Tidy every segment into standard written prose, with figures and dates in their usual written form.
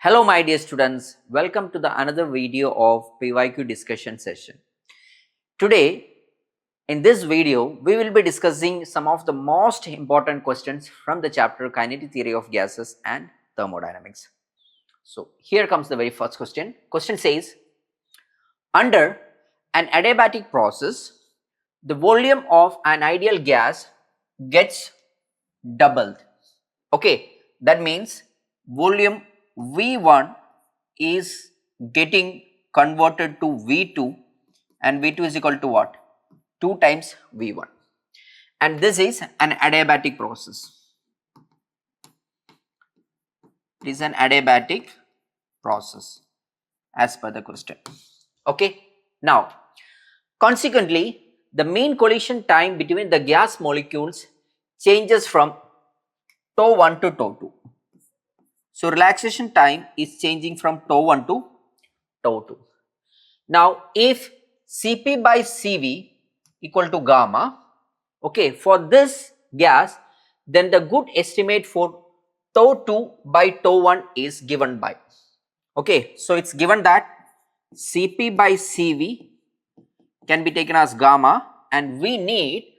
Hello my dear students, welcome to the another video of PYQ discussion session. Today in this video we will be discussing some of the most important questions from the chapter Kinetic Theory of Gases and Thermodynamics. So here comes the very first question. Question says, under an adiabatic process the volume of an ideal gas gets doubled. Okay, that means volume V1 is getting converted to V2 and V2 is equal to what? 2 times V1, and this is an adiabatic process. It is an adiabatic process as per the question. Okay, now consequently the mean collision time between the gas molecules changes from tau 1 to tau 2. So relaxation time is changing from tau 1 to tau 2. Now if Cp by Cv equal to gamma, okay, for this gas, then the good estimate for tau 2 by tau 1 is given by, okay, so it's given that Cp by Cv can be taken as gamma and we need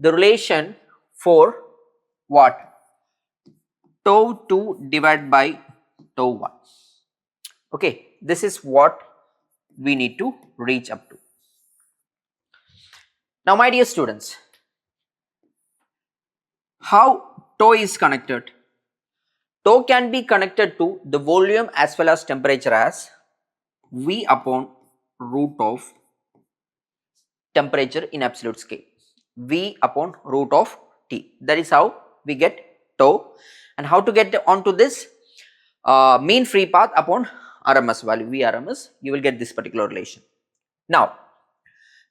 the relation for what? Tau 2 divided by tau 1. Okay, this is what we need to reach up to. Now my dear students, how tau is connected? Tau can be connected to the volume as well as temperature as V upon root of temperature in absolute scale, V upon root of T. That is how we get tau. And how to get onto this? Mean free path upon RMS value, VRMS, you will get this particular relation. Now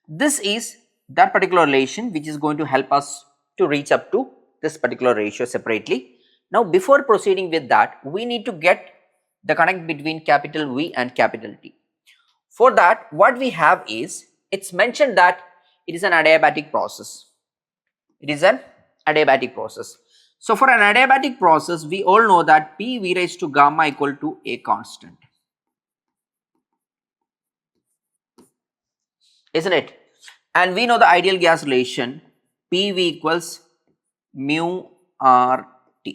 this is that particular relation which is going to help us to reach up to this particular ratio separately. Now before proceeding with that, we need to get the connect between capital V and capital T. For that, what we have is, it's mentioned that it is an adiabatic process. It is an adiabatic process. So for an adiabatic process, we all know that P V raised to gamma equal to a constant, isn't it? And we know the ideal gas relation PV equals mu RT.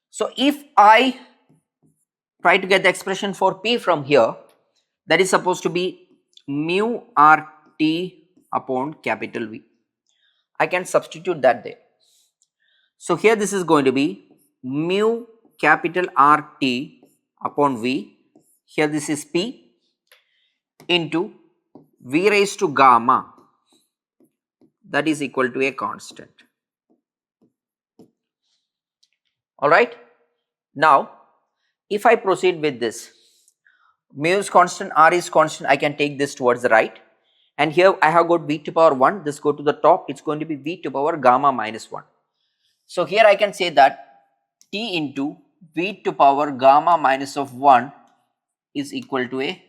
So if I try to get the expression for P from here, that is supposed to be mu RT upon capital V. I can substitute that there. So here this is going to be mu capital RT upon V. Here this is P into V raised to gamma, that is equal to a constant. Alright. Now if I proceed with this, mu is constant, R is constant, I can take this towards the right, and here I have got V to power 1, this go to the top, it is going to be V to power gamma minus 1. So here I can say that T into V to power gamma minus of 1 is equal to a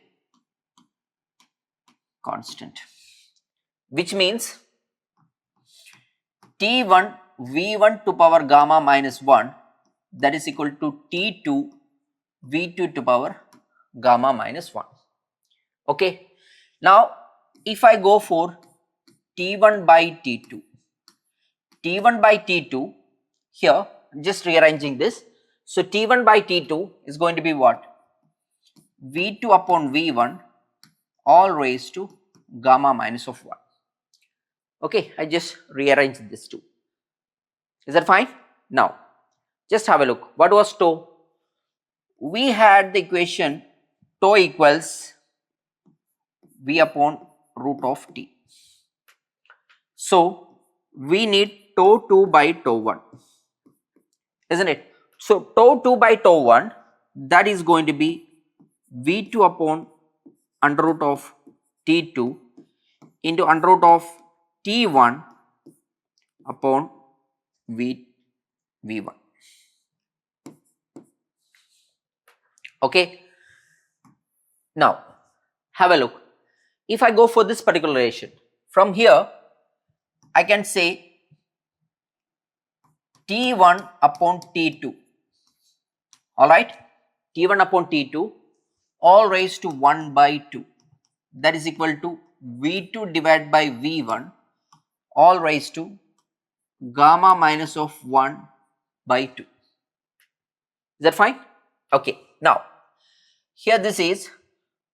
constant, which means T1 V1 to power gamma minus 1, that is equal to T2 V2 to power gamma minus 1. Okay. Now if I go for T1 by T2, T1 by T2, here just rearranging this, so T1 by T2 is going to be what? V2 upon V1 all raised to gamma minus of 1. Okay, I just rearranged this too. Is that fine? Now just have a look. What was tau? We had the equation tau equals V upon root of T. So we need tau 2 by tau 1, isn't it? So tau 2 by tau 1, that is going to be V2 upon under root of T2 into under root of T1 upon V1. Okay. Now have a look. If I go for this particular relation, from here I can say T1 upon T2 alright, T1 upon T2 all raised to 1 by 2, that is equal to V2 divided by V1 all raised to gamma minus of 1 by 2. Is that fine? Okay. Now, here this is,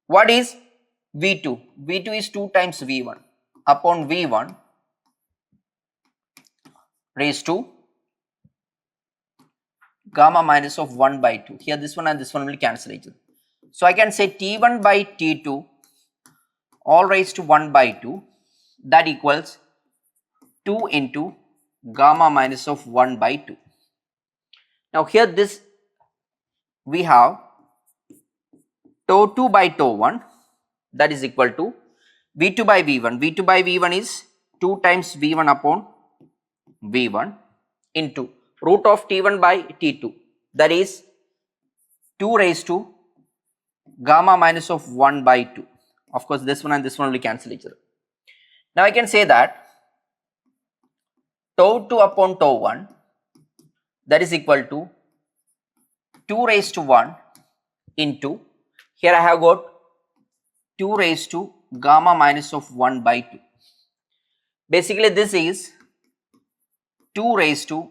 what is V2? V2 is 2 times V1 upon V1 raised to gamma minus of 1 by 2. Here this one and this one will cancel each other. So, I can say T1 by T2 all raised to 1 by 2, that equals 2 into gamma minus of 1 by 2. Now, here this we have tau 2 by tau 1, that is equal to V2 by V1. V2 by V1 is 2 times V1 upon V1 into root of T1 by T2, that is 2 raised to gamma minus of 1 by 2. Of course, this one and this one will cancel each other. Now, I can say that tau 2 upon tau 1, that is equal to 2 raised to 1 into, here I have got 2 raised to gamma minus of 1 by 2. Basically, this is 2 raised to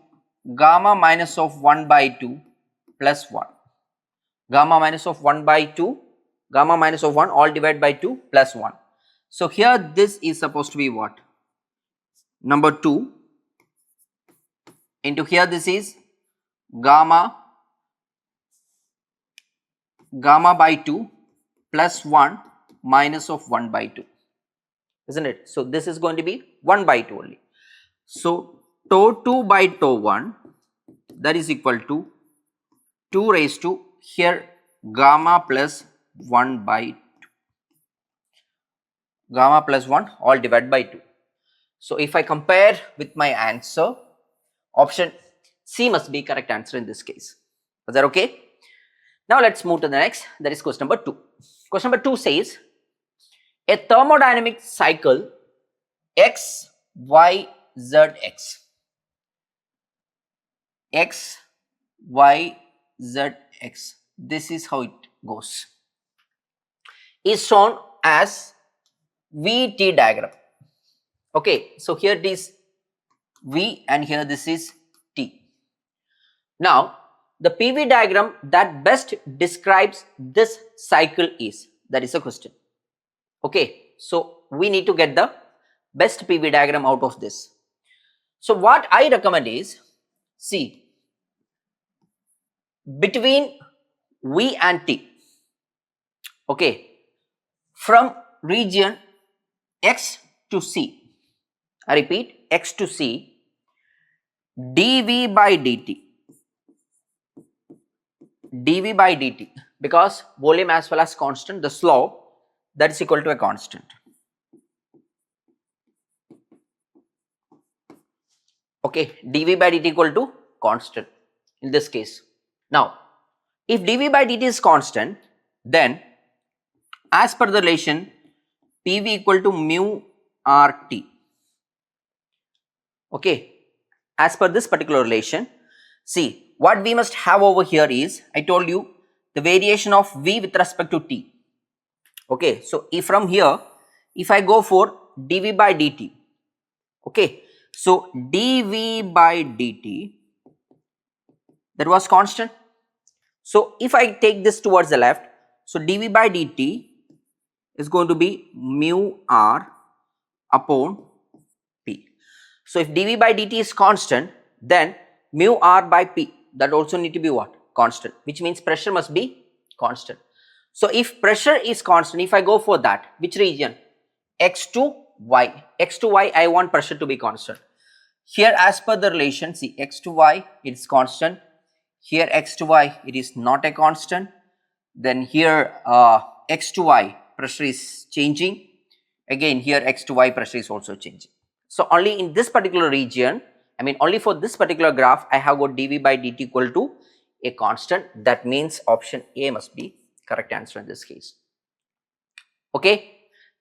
gamma minus of 1 by 2 plus 1. Gamma minus of 1 by 2, gamma minus of 1 all divided by 2 plus 1. So, here this is supposed to be what? Number 2 into, here this is gamma by 2 plus 1 minus of 1 by 2, isn't it? So, this is going to be 1 by 2 only. So, tau 2 by tau 1, that is equal to 2 raised to, here gamma plus 1 by 2, gamma plus 1 all divided by 2. So, if I compare with my answer, option C must be correct answer in this case. Is that okay? Now, let us move to the next, that is question number 2. Question number 2 says, a thermodynamic cycle X, Y, Z, X. X, Y, Z, X. This is how it goes. Is shown as VT diagram. Okay, so here it is V and here this is T. Now, the PV diagram that best describes this cycle is, that is a question. Okay, so we need to get the best PV diagram out of this. So, what I recommend is, see, between V and T, okay, from region X to C, I repeat X to C, dV by dt, dV by dt, because volume as well as constant, the slope, that is equal to a constant. Okay, dV by dt equal to constant in this case. Now, if dV by dt is constant, then as per the relation PV equal to mu RT. Okay, as per this particular relation, see, what we must have over here is, I told you, the variation of V with respect to T. Okay, so if from here, if I go for dV by dt, okay, so dV by dt, that was constant. So if I take this towards the left, so dV by dt is going to be mu R upon P. So if dV by dt is constant, then mu R by P, that also need to be what? Constant, which means pressure must be constant. So if pressure is constant, if I go for that, which region? X to Y. X to Y, I want pressure to be constant. Here as per the relation, see, X to Y, it is constant. Here X to Y, it is not a constant. Then here X to Y, pressure is changing. Again, here X to Y, pressure is also changing. So only in this particular region, I mean only for this particular graph, I have got dV by dt equal to a constant. That means option A must be correct answer in this case. Okay.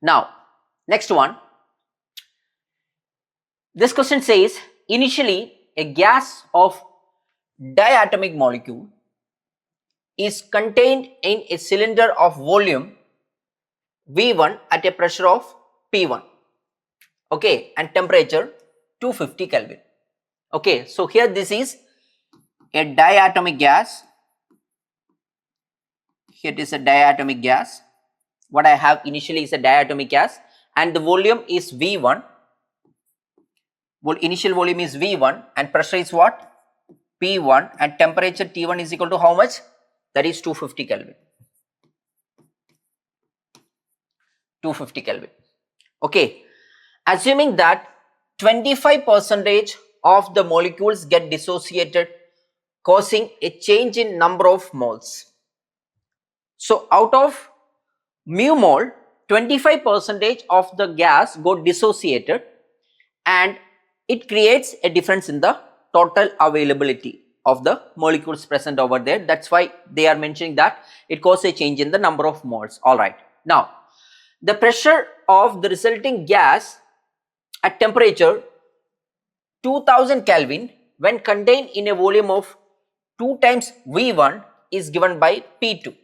Now, next one. This question says, initially a gas of diatomic molecule is contained in a cylinder of volume V1 at a pressure of P1, okay, and temperature 250 Kelvin. Okay, so here this is a diatomic gas. Here it is a diatomic gas. What I have initially is a diatomic gas, and the volume is V1. Initial volume is V1 and pressure is what? P1, and temperature T1 is equal to how much? That is 250 Kelvin. 250 Kelvin. Okay. Assuming that 25% of the molecules get dissociated, causing a change in number of moles. So out of mu mole, 25% of the gas got dissociated, and it creates a difference in the total availability of the molecules present over there. That's why they are mentioning that it causes a change in the number of moles. Alright. Now, the pressure of the resulting gas at temperature 2000 Kelvin when contained in a volume of 2 times V1 is given by P2.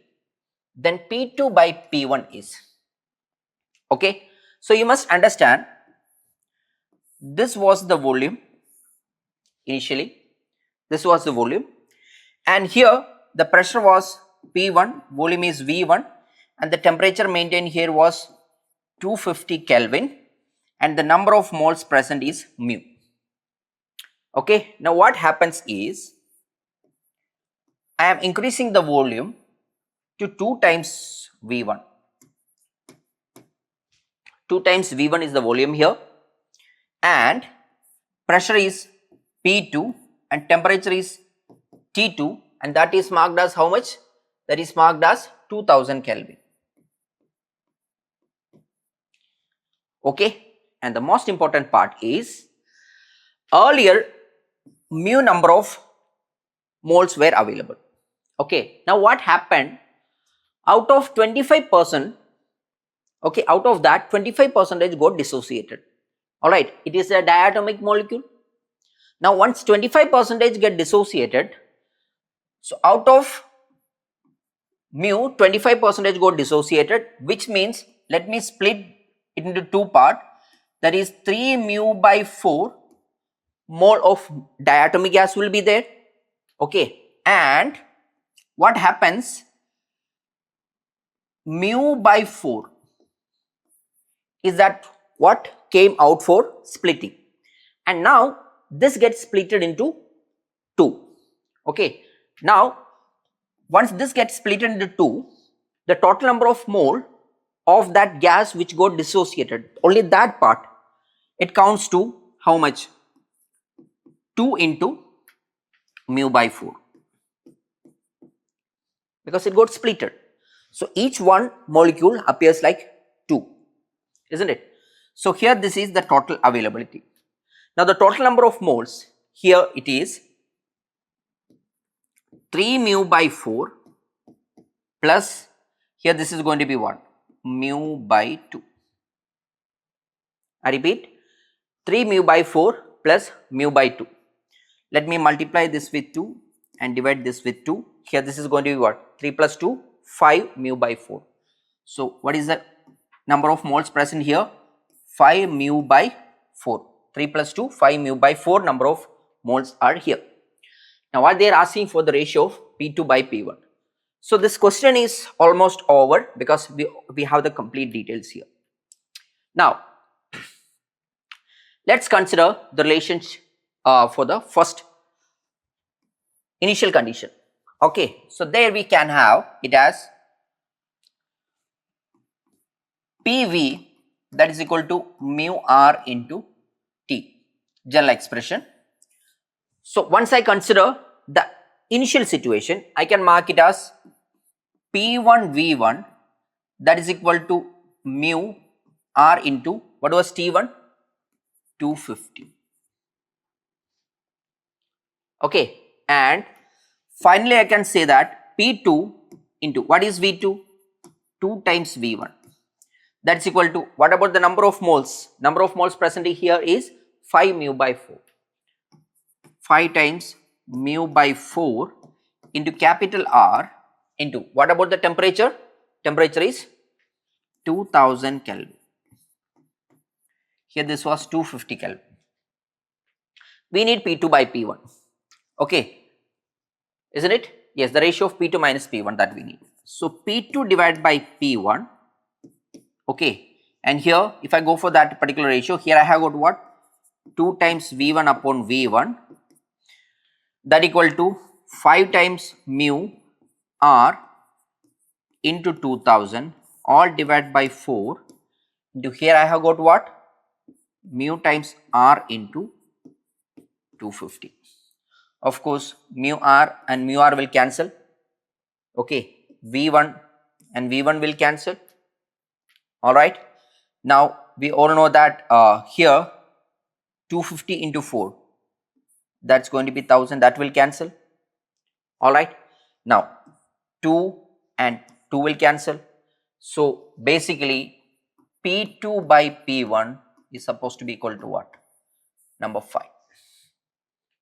Then P2 by P1 is. Okay. So you must understand, this was the volume initially. This was the volume, and here the pressure was P1, volume is V1, and the temperature maintained here was 250 Kelvin, and the number of moles present is mu. Okay, now what happens is, I am increasing the volume to 2 times V1. 2 times V1 is the volume here, and pressure is P2 and temperature is T2, and that is marked as how much? That is marked as 2000 Kelvin. Okay, and the most important part is, earlier mu number of moles were available. Okay, now what happened? Out of 25%, okay, out of that 25% got dissociated. Alright, it is a diatomic molecule. Now once 25% get dissociated, so out of mu 25% got dissociated, which means, let me split it into two parts, that is 3 mu by 4 mole of diatomic gas will be there. Okay, and what happens, mu by 4 is that what came out for splitting, and now this gets splitted into 2. Okay, now once this gets split into 2, the total number of mole of that gas which got dissociated, only that part, it counts to how much? 2 into mu by 4, because it got splitted. So each one molecule appears like 2, isn't it? So here this is the total availability. Now the total number of moles, here it is 3 mu by 4 plus, here this is going to be what? Mu by 2. I repeat, 3 mu by 4 plus mu by 2. Let me multiply this with 2 and divide this with 2. Here this is going to be what? 3 plus 2, 5 mu by 4. So what is the number of moles present here? 5 mu by 4. 3 plus 2, 5 mu by 4 number of moles are here. Now what they are asking for the ratio of P2 by P1. So this question is almost over because we have the complete details here. Now let's consider the relations for the first initial condition. Okay, so there we can have it as PV, that is equal to mu R into T, general expression. So once I consider the initial situation, I can mark it as P1 V1, that is equal to mu R into, what was T1? 250. Okay, and finally I can say that P2 into, what is V2? 2 times V1, that is equal to, what about the number of moles? Number of moles present here is 5 mu by 4. 5 times mu by 4 into capital R into, what about the temperature? Temperature is 2000 Kelvin. Here this was 250 Kelvin. We need P2 by P1. Okay, isn't it? Yes, the ratio of P2 minus P1 that we need. So P2 divided by P1. Okay, and here if I go for that particular ratio, here I have got what? 2 times V1 upon V1, that equal to 5 times mu R into 2000, all divided by 4 into, here I have got what? Mu times R into 250. Of course, mu R and mu R will cancel. Okay, V1 and V1 will cancel. Alright. Now, we all know that here 250 into 4, that's going to be 1000, that will cancel. Alright. Now, 2 and 2 will cancel. So, basically P2 by P1 is supposed to be equal to what? Number 5.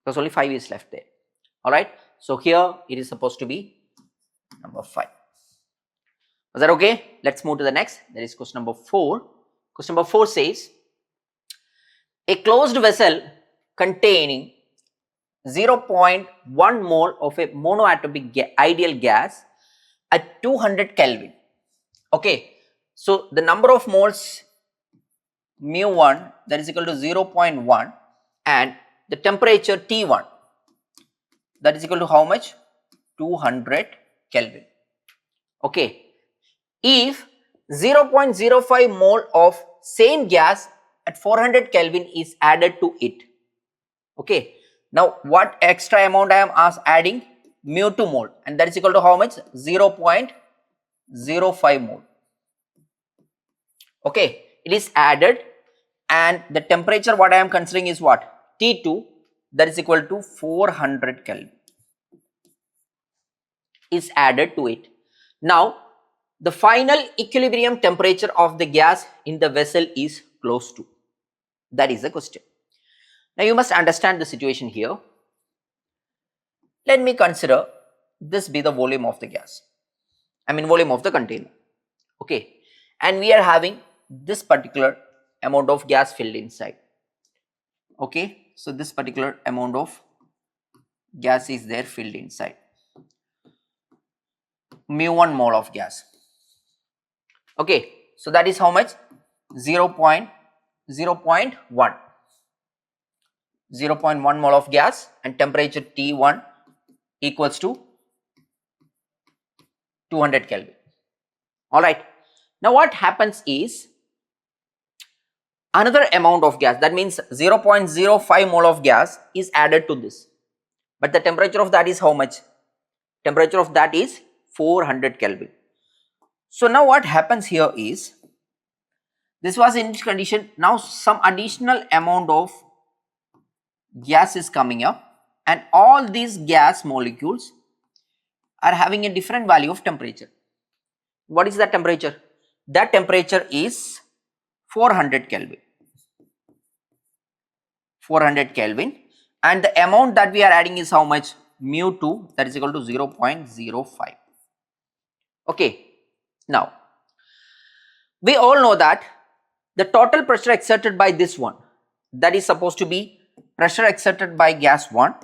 Because only 5 is left there. Alright. So, here it is supposed to be number 5. Was that okay? Let's move to the next. That is question number 4. Question number 4 says, a closed vessel containing 0.1 mole of a monoatomic ideal gas at 200 Kelvin. Okay. So, the number of moles mu1, that is equal to 0.1, and the temperature T1, that is equal to how much? 200 Kelvin. Okay. If 0.05 mole of same gas at 400 Kelvin is added to it. Okay. Now, what extra amount I am adding? Mu2 mole, and that is equal to how much? 0.05 mole. Okay. It is added, and the temperature what I am considering is what? T2, that is equal to 400 Kelvin is added to it. Now, the final equilibrium temperature of the gas in the vessel is close to. That is the question. Now, you must understand the situation here. Let me consider this be the volume of the gas. I mean volume of the container. Okay. And we are having this particular amount of gas filled inside. Okay. So, this particular amount of gas is there filled inside. Mu1 mole of gas. Okay. So, that is how much? 0.1 mole of gas, and temperature T1 equals to 200 Kelvin. Alright. Now, what happens is another amount of gas, that means 0.05 mole of gas is added to this, but the temperature of that is how much? Temperature of that is 400 Kelvin. So, now what happens here is, this was in condition, now some additional amount of gas is coming up, and all these gas molecules are having a different value of temperature. What is that temperature? That temperature is 400 Kelvin. 400 Kelvin, and the amount that we are adding is how much? Mu2, that is equal to 0.05. Okay. Now, we all know that the total pressure exerted by this one, that is supposed to be pressure exerted by gas 1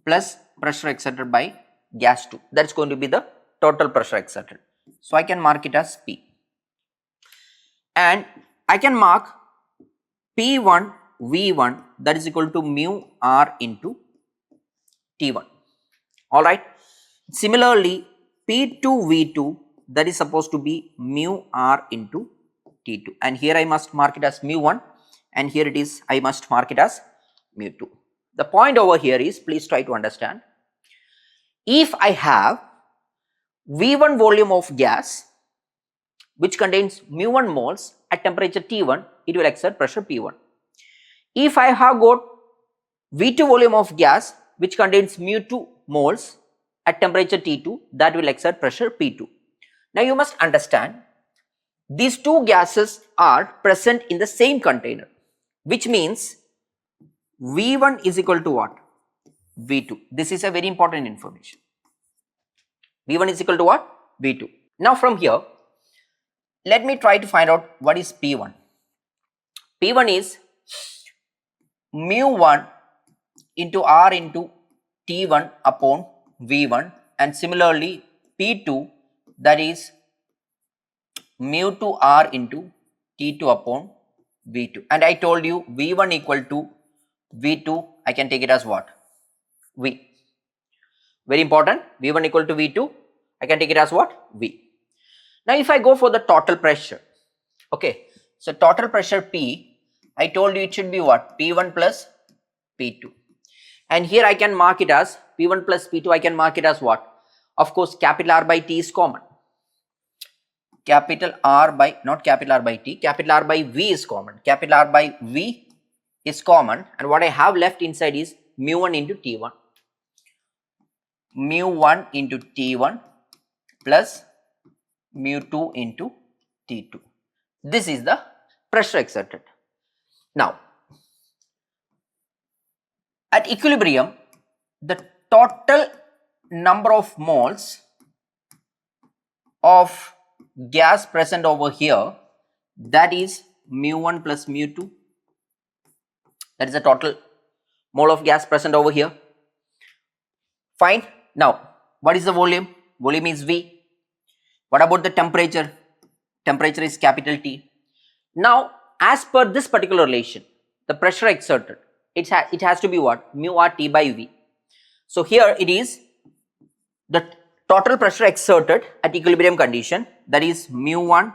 plus pressure exerted by gas 2. That is going to be the total pressure exerted. So, I can mark it as P, and I can mark P1 V1, that is equal to mu R into T1. Alright. Similarly, P2 V2, that is supposed to be mu R into T2, and here I must mark it as mu1, and here it is I must mark it as mu2. The point over here is, please try to understand, if I have V1 volume of gas which contains mu1 moles at temperature T1, it will exert pressure P1. If I have got V2 volume of gas which contains mu2 moles at temperature T2, that will exert pressure P2. Now, you must understand, these two gases are present in the same container, which means V1 is equal to what? V2. This is a very important information. V1 is equal to what? V2. Now from here, let me try to find out what is P1. P1 is mu1 into R into T1 upon V1, and similarly P2, that is mu2 R into T2 upon V2, and I told you V1 equal to V2, I can take it as what? V. Very important, V1 equal to V2, I can take it as what? V. Now if I go for the total pressure, okay, so total pressure P, I told you it should be what? P1 plus P2, and here I can mark it as P1 plus P2, I can mark it as what? Of course, capital R by T is common. Capital R by, not capital R by T, capital R by V is common. Capital R by V is common, and what I have left inside is mu1 into T1. Mu1 into T1 plus mu2 into T2. This is the pressure exerted. Now, at equilibrium, the total number of moles of gas present over here, that is mu1 plus mu2. That is the total mole of gas present over here. Fine. Now, what is the volume? Volume is V. What about the temperature? Temperature is capital T. Now, as per this particular relation, the pressure exerted, it has to be what? Mu R T by V. So here it is the total pressure exerted at equilibrium condition, that is mu1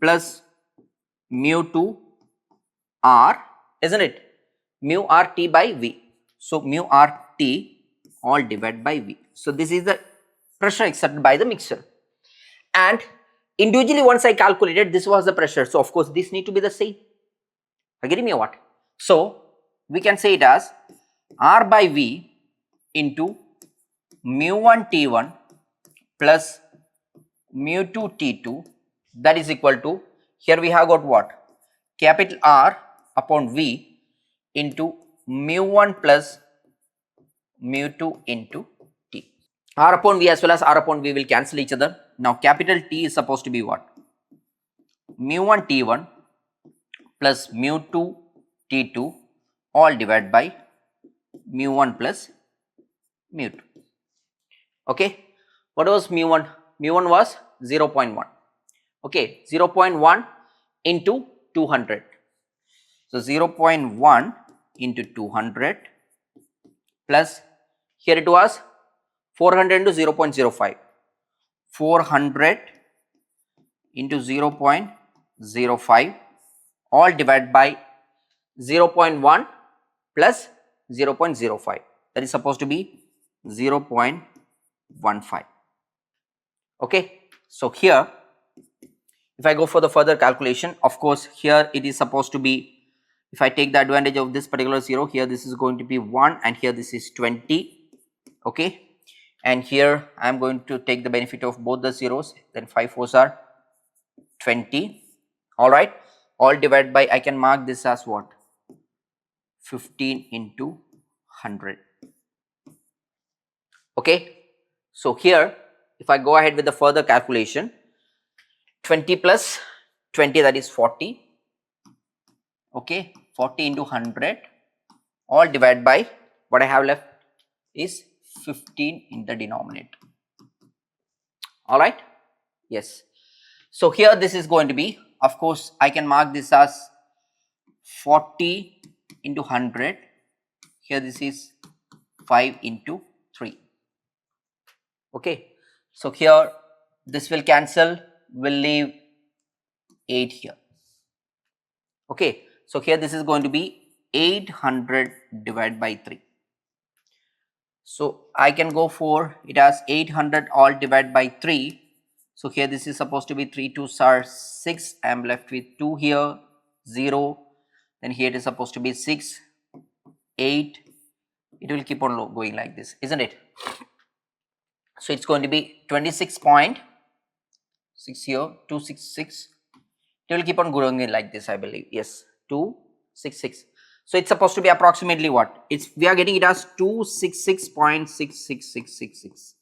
plus mu2 R, isn't it? Mu R T by V. So mu R T all divided by V. So this is the pressure exerted by the mixture. And individually once I calculated, this was the pressure. So of course this need to be the same. Are you getting me or what? So we can say it as R by V into mu1 T1 plus mu2 T2, that is equal to, here we have got what? Capital R upon V into mu1 plus mu2 into T. R upon V as well as R upon V will cancel each other. Now capital T is supposed to be what? Mu1 T1 plus mu2 T2 all divided by mu1 plus mu2. Okay, what was mu1? Mu1 was 0.1. Okay, 0.1 into 200. So 0.1 into 200 plus, here it was 400 into 0.05. 400 into 0.05 all divided by 0.1 plus 0.05, that is supposed to be 0.15. Okay, so here if I go for the further calculation, of course here it is supposed to be, if I take the advantage of this particular 0, here this is going to be 1 and here this is 20. Okay, and here I am going to take the benefit of both the zeros, then 5 fours are 20. All right, all divided by, I can mark this as what? 15 into 100. Okay, so here if I go ahead with the further calculation, 20 plus 20, that is 40. Okay, 40 into 100 all divided by, what I have left is 15 in the denominator. All right, yes. So here this is going to be, of course I can mark this as 40 into 100. Here this is 5 into 3. Okay, so here this will cancel, will leave 8 here. Okay, so here this is going to be 800 divided by 3. So I can go for it as 800 all divided by 3. So here this is supposed to be 3 2s are 6. I am left with 2 here, 0. Then here it is supposed to be 6, 8. It will keep on going like this, isn't it? So it's going to be 26.6 here, 266. It will keep on going like this, I believe. Yes, 266. So it's supposed to be approximately what? We are getting it as 266.66666.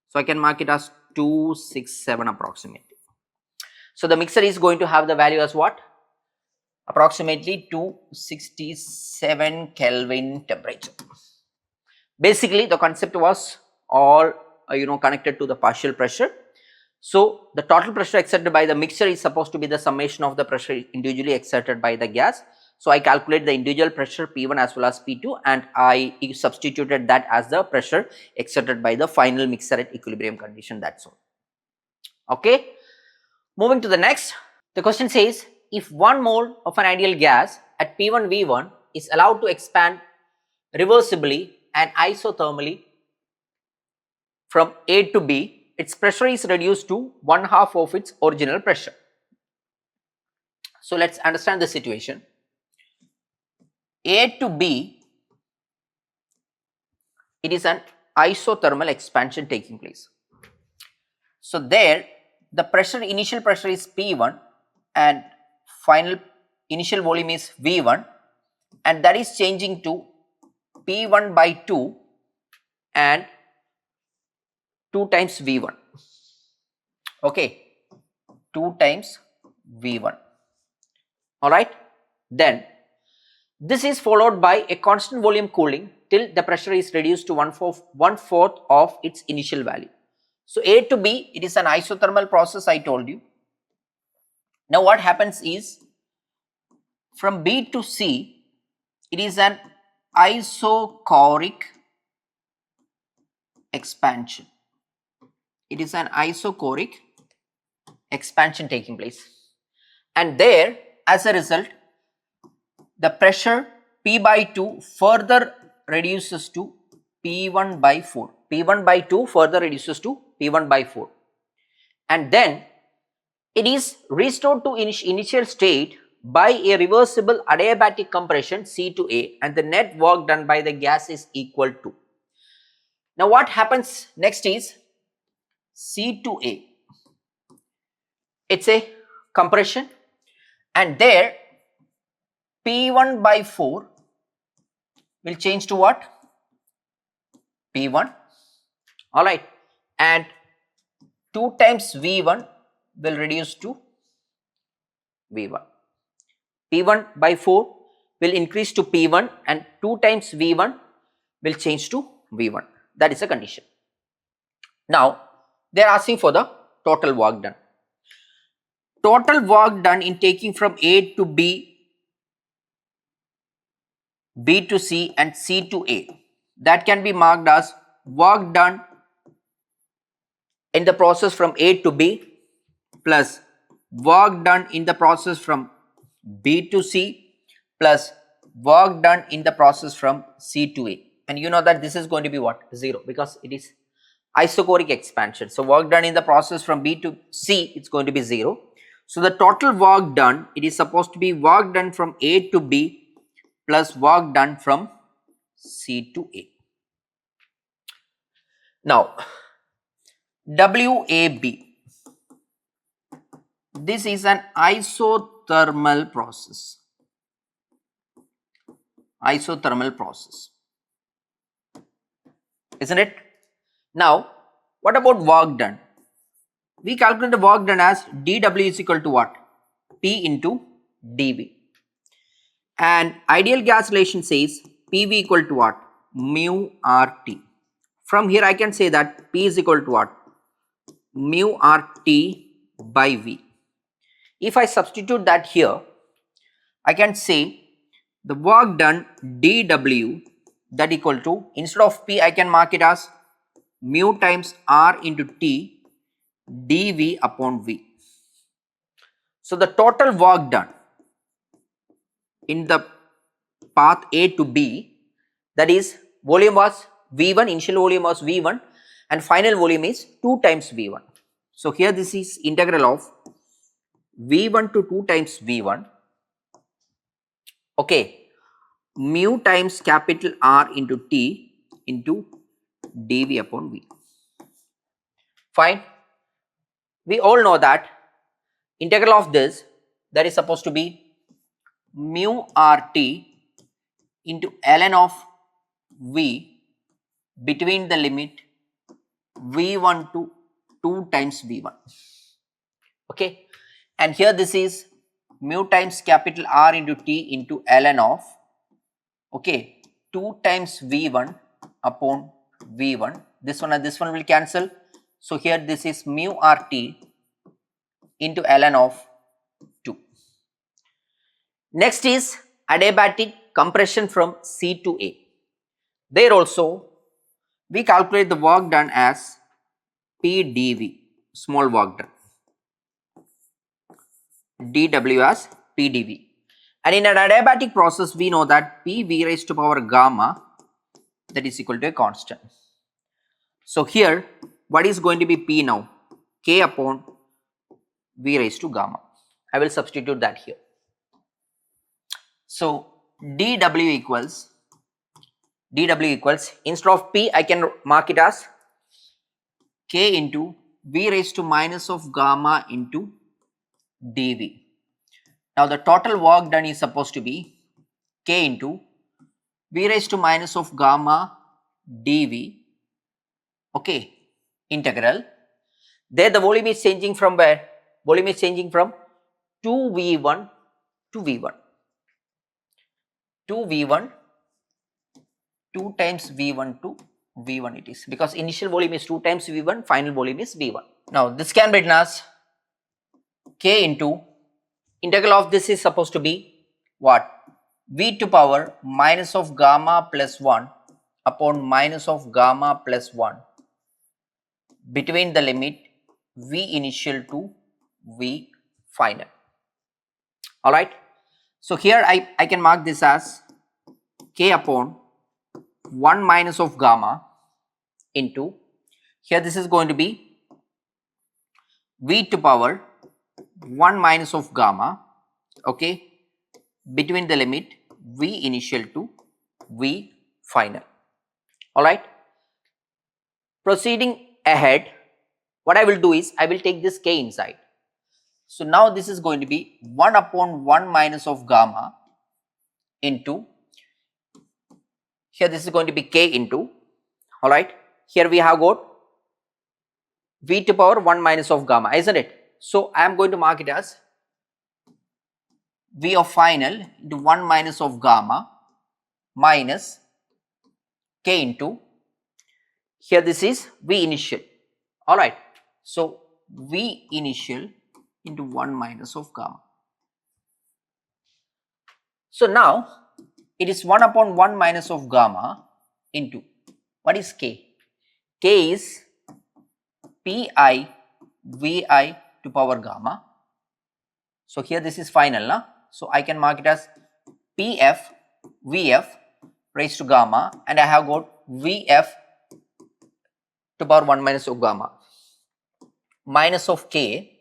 So I can mark it as 267 approximately. So the mixer is going to have the value as what? Approximately 267 Kelvin temperature. Basically the concept was all connected to the partial pressure. So the total pressure exerted by the mixture is supposed to be the summation of the pressure individually exerted by the gas. So I calculate the individual pressure P1 as well as P2 and I substituted that as the pressure exerted by the final mixer at equilibrium condition, that's all. Okay. Moving to the next, the question says if 1 mole of an ideal gas at P1 V1 is allowed to expand reversibly and isothermally from A to B, its pressure is reduced to 1/2 of its original pressure. So let us understand the situation. A to B, it is an isothermal expansion taking place. So there the pressure, initial pressure is P1 and final initial volume is V1 and that is changing to P1 by 2 and 2 times V1. Okay, 2 times V1. Alright, then this is followed by a constant volume cooling till the pressure is reduced to 1/4 of its initial value. So A to B, it is an isothermal process, I told you. Now what happens is from B to C, it is an isochoric expansion. It is an isochoric expansion taking place. And there, as a result, the pressure P by 2 further reduces to P1 by 4. P1 by 2 further reduces to P1 by 4. And then it is restored to initial state by a reversible adiabatic compression C to A and the net work done by the gas is equal to. Now what happens next is C to A. It's a compression and there P1 by 4 will change to what? P1, alright, and 2 times V1 will reduce to V1. P1 by 4 will increase to P1 and 2 times V1 will change to V1. That is a condition. Now, they are asking for the total work done. Total work done in taking from A to B, B to C and C to A, that can be marked as work done in the process from A to B plus work done in the process from B to C plus work done in the process from C to A. And you know that this is going to be what? 0 because it is isochoric expansion. So work done in the process from B to C, it's going to be 0. So the total work done, it is supposed to be work done from A to B plus work done from C to A. Now, WAB, this is an isothermal process. Isothermal process, isn't it? Now, what about work done? We calculate the work done as dW is equal to what? P into dV. And ideal gas relation says PV equal to what? Mu RT. From here I can say that P is equal to what? Mu RT by V. If I substitute that here, I can say the work done dW that equal to, instead of P I can mark it as mu times R into T dV upon V. So the total work done in the path A to B, that is volume was V1, initial volume was V1 and final volume is 2 times V1. So here this is integral of V1 to 2 times V1, okay, mu times capital R into T into dV upon V. Fine. We all know that integral of this, that is supposed to be mu RT into ln of V between the limit V1 to 2 times V1. Okay, and here this is mu times capital R into T into ln of, okay, 2 times V1 upon V1. This one and this one will cancel. So here this is mu RT into ln of 2. Next is adiabatic compression from C to A. There also we calculate the work done as PdV, small work done, dW as PdV. And in an adiabatic process, we know that PV raised to power gamma, that is equal to a constant. So here, what is going to be P now? K upon V raised to gamma. I will substitute that here. So dW equals, instead of P, I can mark it as K into V raised to minus of gamma into dV. Now the total work done is supposed to be K into V raised to minus of gamma dV, okay, integral. There the volume is changing from where? Volume is changing from 2V1 to V1. 2V1, 2 times V1 to V1 it is, because initial volume is 2 times V1, final volume is V1. Now this can be written as K into integral of this is supposed to be what? V to power minus of gamma plus 1 upon minus of gamma plus 1 between the limit V initial to V final. Alright. So here I can mark this as K upon 1 minus of gamma into, here this is going to be V to power 1 minus of gamma, okay, between the limit V initial to V final. Alright. Proceeding ahead, what I will do is I will take this K inside. So now this is going to be 1 upon 1 minus of gamma into, here this is going to be K into, alright, here we have got V to power 1 minus of gamma, isn't it? So I am going to mark it as V of final into 1 minus of gamma minus K into, here this is V initial, alright. So V initial into 1 minus of gamma. So now it is 1 upon 1 minus of gamma into, what is K? K is Pi Vi to power gamma. So here this is final, na? So I can mark it as Pf Vf raised to gamma, and I have got Vf to power 1 minus of gamma minus of K.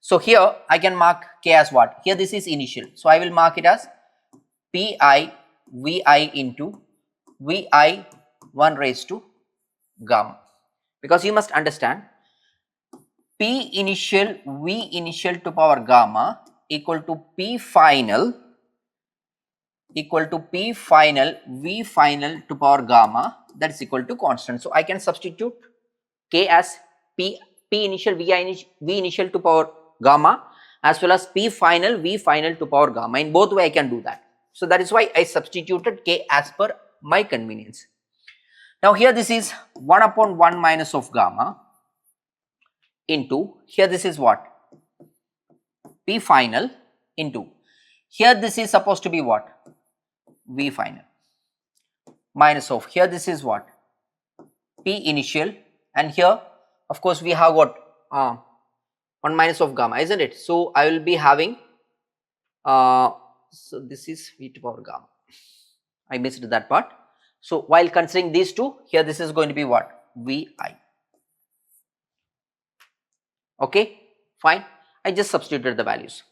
So here I can mark K as what? Here this is initial. So I will mark it as Pi Vi into Vi 1 raised to gamma, because you must understand P initial V initial to power gamma equal to P final V final to power gamma, that is equal to constant. So I can substitute K as P initial V initial to power gamma as well as P final V final to power gamma. In both way I can do that. So that is why I substituted K as per my convenience. Now here this is 1 upon 1 minus of gamma into, here this is what? P final into, here this is supposed to be what? V final minus of, here this is what? P initial, and here of course we have got 1 minus of gamma, isn't it? So I will be having, so this is V to power gamma. I missed that part. So while considering these two, here this is going to be what? Vi. Okay, fine. I just substituted the values.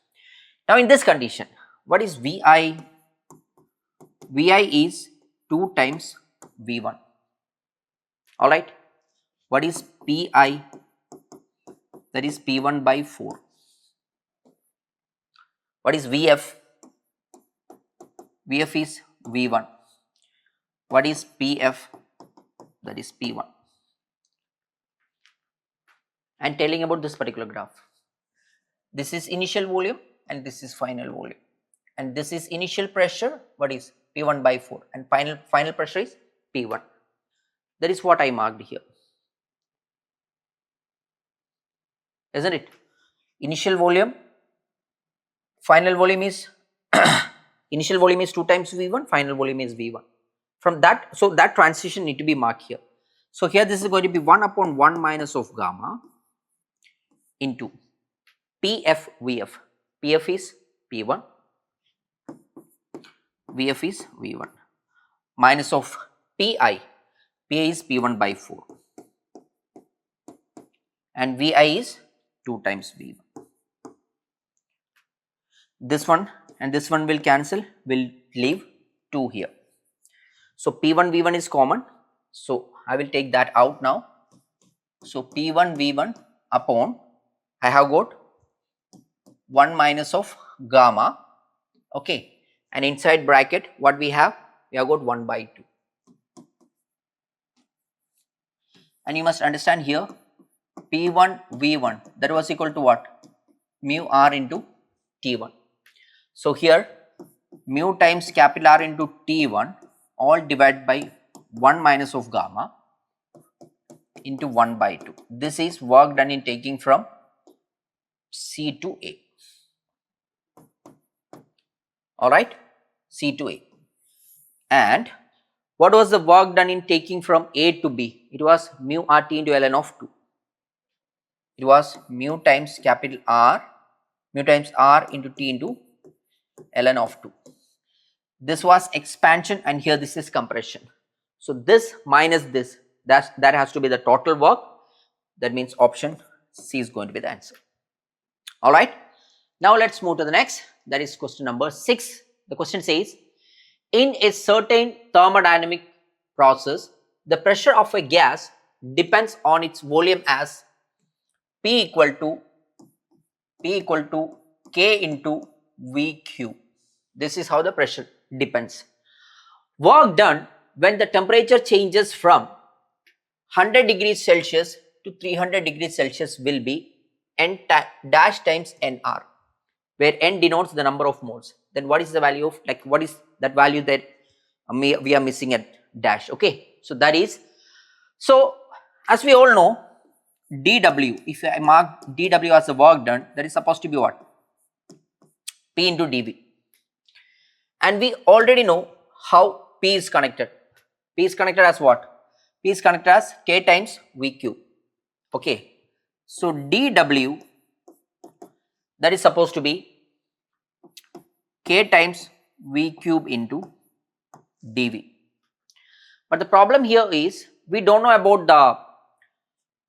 Now in this condition, what is Vi? Vi is 2 times V1. Alright. What is Pi? That is P1 by 4. What is Vf? Vf is V1. What is Pf? That is P1. and telling about this particular graph. This is initial volume and this is final volume, and this is initial pressure, what is P1 by 4, and final pressure is P1. That is what I marked here, isn't it? Initial volume, final volume is initial volume is 2 times V1, final volume is V1. From that, so that transition need to be marked here. So here this is going to be 1 upon 1 minus of gamma into PF VF. PF is P1, VF is V1, minus of PI. PI is P1 by 4 and VI is 2 times V1. This one and this one will cancel, will leave 2 here. So P1 V1 is common, so I will take that out now. So P1 V1 upon, I have got 1 minus of gamma, okay, and inside bracket what we have got 1 by 2. And you must understand here P1 V1, that was equal to what? Mu R into T1. So here mu times capital R into T1 all divided by 1 minus of gamma into 1 by 2. This is work done in taking from C to A. Alright, C to A. And what was the work done in taking from A to B? It was mu RT into ln of 2. It was mu times capital R, mu times R into T into ln of 2. This was expansion and here this is compression. So this minus this, that has to be the total work. That means option C is going to be the answer. Alright. Now let us move to the next, that is question number 6. The question says, in a certain thermodynamic process, the pressure of a gas depends on its volume as P equal to K into VQ. This is how the pressure depends. Work done when the temperature changes from 100 degrees Celsius to 300 degrees Celsius will be N dash times NR, where N denotes the number of moles. Then what is the value of, like, what is that value that we are missing at dash? Okay, so that is, so as we all know, dW, if I mark dW as the work done, that is supposed to be what? P into dV. And we already know how P is connected. P is connected as what? P is connected as K times VQ. Okay, so dW, that is supposed to be K times V cube into dV. But the problem here is we don't know about the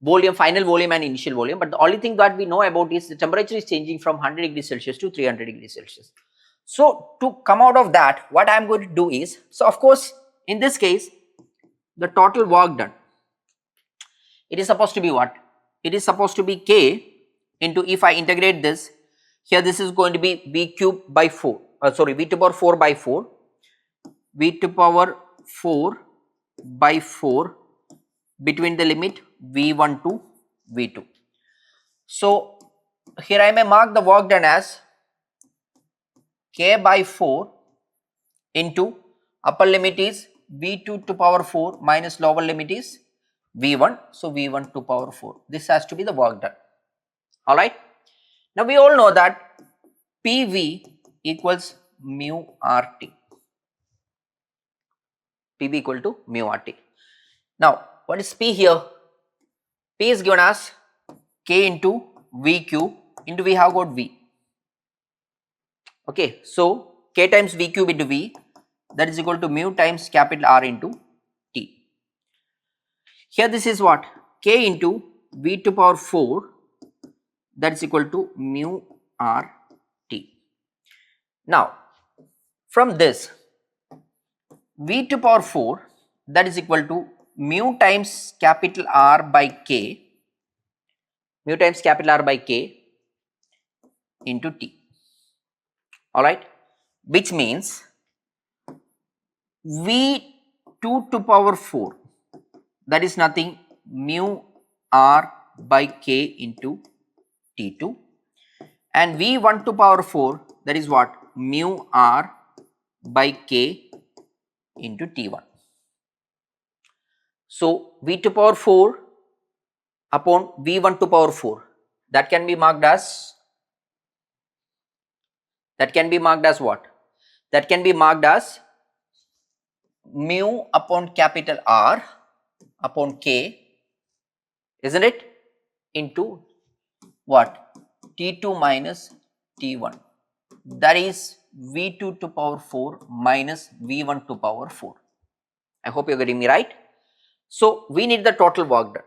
volume, final volume and initial volume, but the only thing that we know about is the temperature is changing from 100 degrees Celsius to 300 degrees Celsius. So to come out of that, what I am going to do is, so of course in this case the total work done, it is supposed to be what? It is supposed to be K into, if I integrate this, here this is going to be V cube by 4, V to power 4 by 4, V to power 4 by 4 between the limit V1 to V2. So here I may mark the work done as K by 4 into upper limit is V2 to power 4 minus lower limit is V1. So V1 to power 4. This has to be the work done. Alright. Now we all know that PV equals mu RT. PV equal to mu RT. Now what is P here? P is given as K into VQ into we have got V. Okay, so K times V cube into V, that is equal to mu times capital R into T. Here this is what? K into V to power 4, that is equal to mu R T. Now from this V to power 4, that is equal to mu times capital R by K, mu times capital R by K into T. Alright, which means V2 to power 4, that is nothing mu R by k into T2, and V1 to power 4, that is what, mu r by k into T1. So V to power 4 upon V1 to power 4, that can be marked as what? That can be marked as mu upon capital R upon k, isn't it, into what? T2 minus T1, that is V2 to power 4 minus V1 to power 4. I hope you are getting me right. So we need the total work done.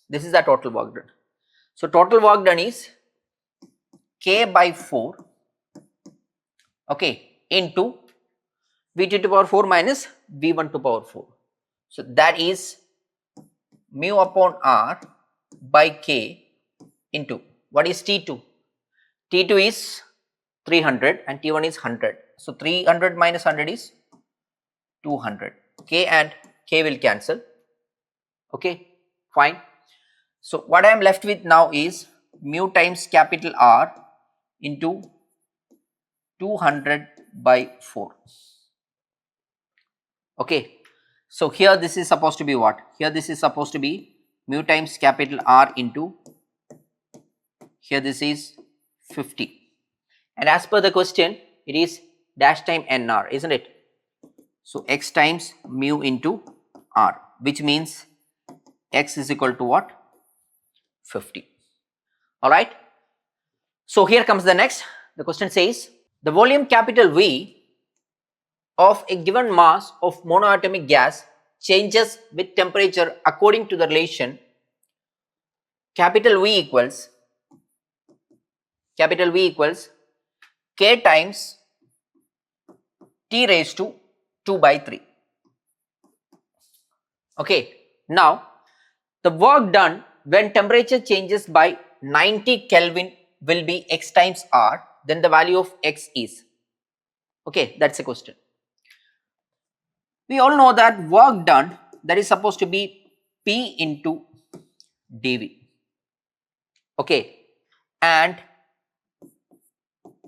This is the total work done. So total work done is k by 4, okay, into V2 to power 4 minus V1 to power 4. So that is mu upon R by k into, what is T2? T2 is 300 and T1 is 100. So 300 minus 100 is 200. K and K will cancel. Okay, fine. So what I am left with now is mu times capital R into 200 by 4. Okay. So here this is supposed to be what? Here this is supposed to be mu times capital R into, here this is 50. And as per the question, it is dash time NR, isn't it? So x times mu into R, which means x is equal to what? 50. Alright. So here comes the next. The question says, the volume capital V of a given mass of monoatomic gas changes with temperature according to the relation capital V equals K times T raised to 2 by 3. Okay. Now, the work done when temperature changes by 90 Kelvin will be x times R, then the value of x is. Okay, that's a question. We all know that work done, that is supposed to be P into dV. Okay, and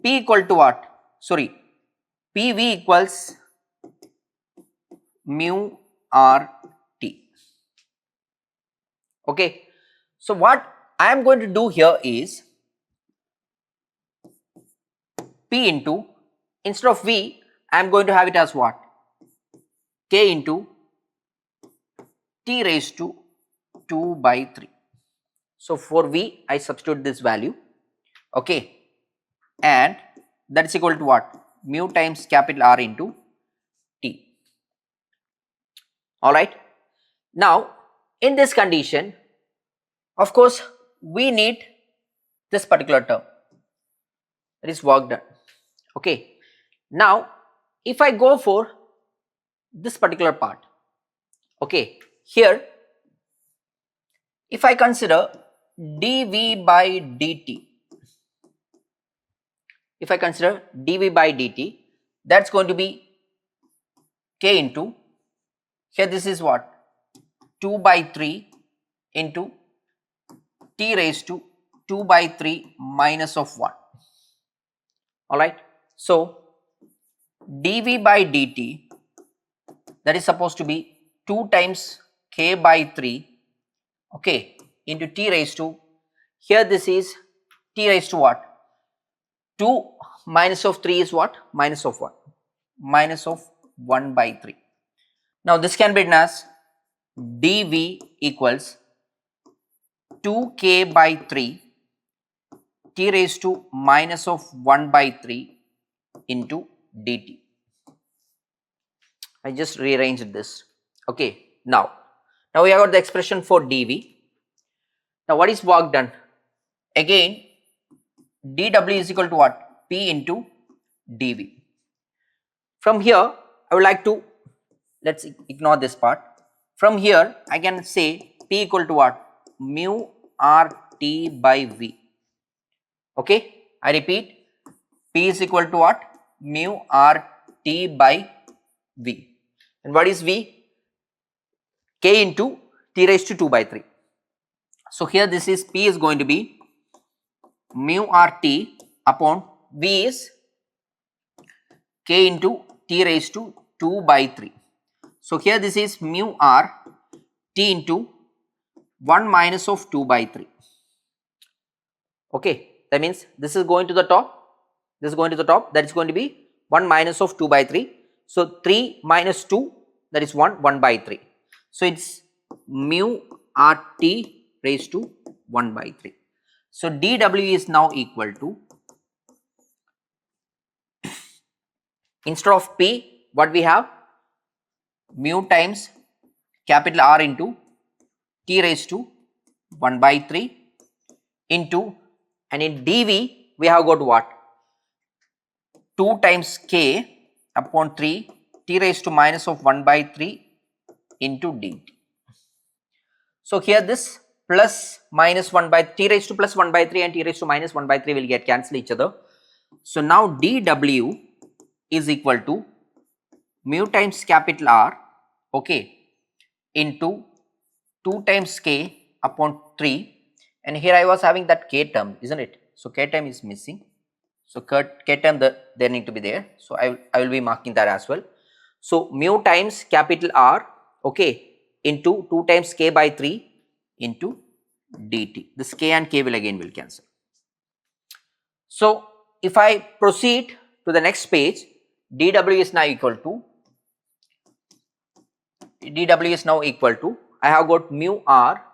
P equal to what? Sorry, PV equals mu RT. Okay, so what I am going to do here is P into, instead of V, I am going to have it as what? K into T raised to 2 by 3. So for V, I substitute this value. Okay, and that is equal to what? Mu times capital R into T. Alright. Now, in this condition, of course, we need this particular term, that is work done. Okay. Now, if I go for this particular part, okay, here, if I consider dV by dt, that's going to be K into, here this is what? 2 by 3 into T raised to 2 by 3 minus of 1. Alright. So, dV by dt, that is supposed to be 2 times K by 3, okay, into T raised to, here this is T raised to what? 2 minus of 3 is what? Minus of what? Minus of 1 by 3. Now this can be written as dV equals 2K by 3 T raised to minus of 1 by 3 into dt. I just rearranged this. Okay, now we have got the expression for dV. Now what is work done? Again, dW is equal to what? P into dV. From here, I would like to, let's ignore this part. From here, I can say P equal to what? Mu RT by V. Okay, I repeat, P is equal to what? Mu RT by V. And what is V? K into T raised to 2 by 3. So here this is P is going to be mu RT upon V is K into T raised to 2 by 3. So here this is mu R T into 1 minus of 2 by 3. Okay, that means this is going to the top, this is going to the top, that is going to be 1 minus of 2 by 3. So 3 minus 2, that is 1 by 3. So it's mu RT raised to 1 by 3. So dW is now equal to, instead of P, what we have, mu times capital R into T raised to 1 by 3 into, and in dV we have got what, 2 times K upon 3 T raised to minus of 1 by 3 into dt. So here this plus minus 1 by T raised to plus 1 by 3 and T raised to minus 1 by 3 will get cancel each other. So now dW is equal to mu times capital R, okay, into 2 times K upon 3, and here I was having that K term, isn't it? So K term is missing. So K term there need to be there. So I will be marking that as well. So mu times capital R, okay, into 2 times K by 3 into dt. This K and K will again cancel. So if I proceed to the next page, dW is now equal to, I have got mu R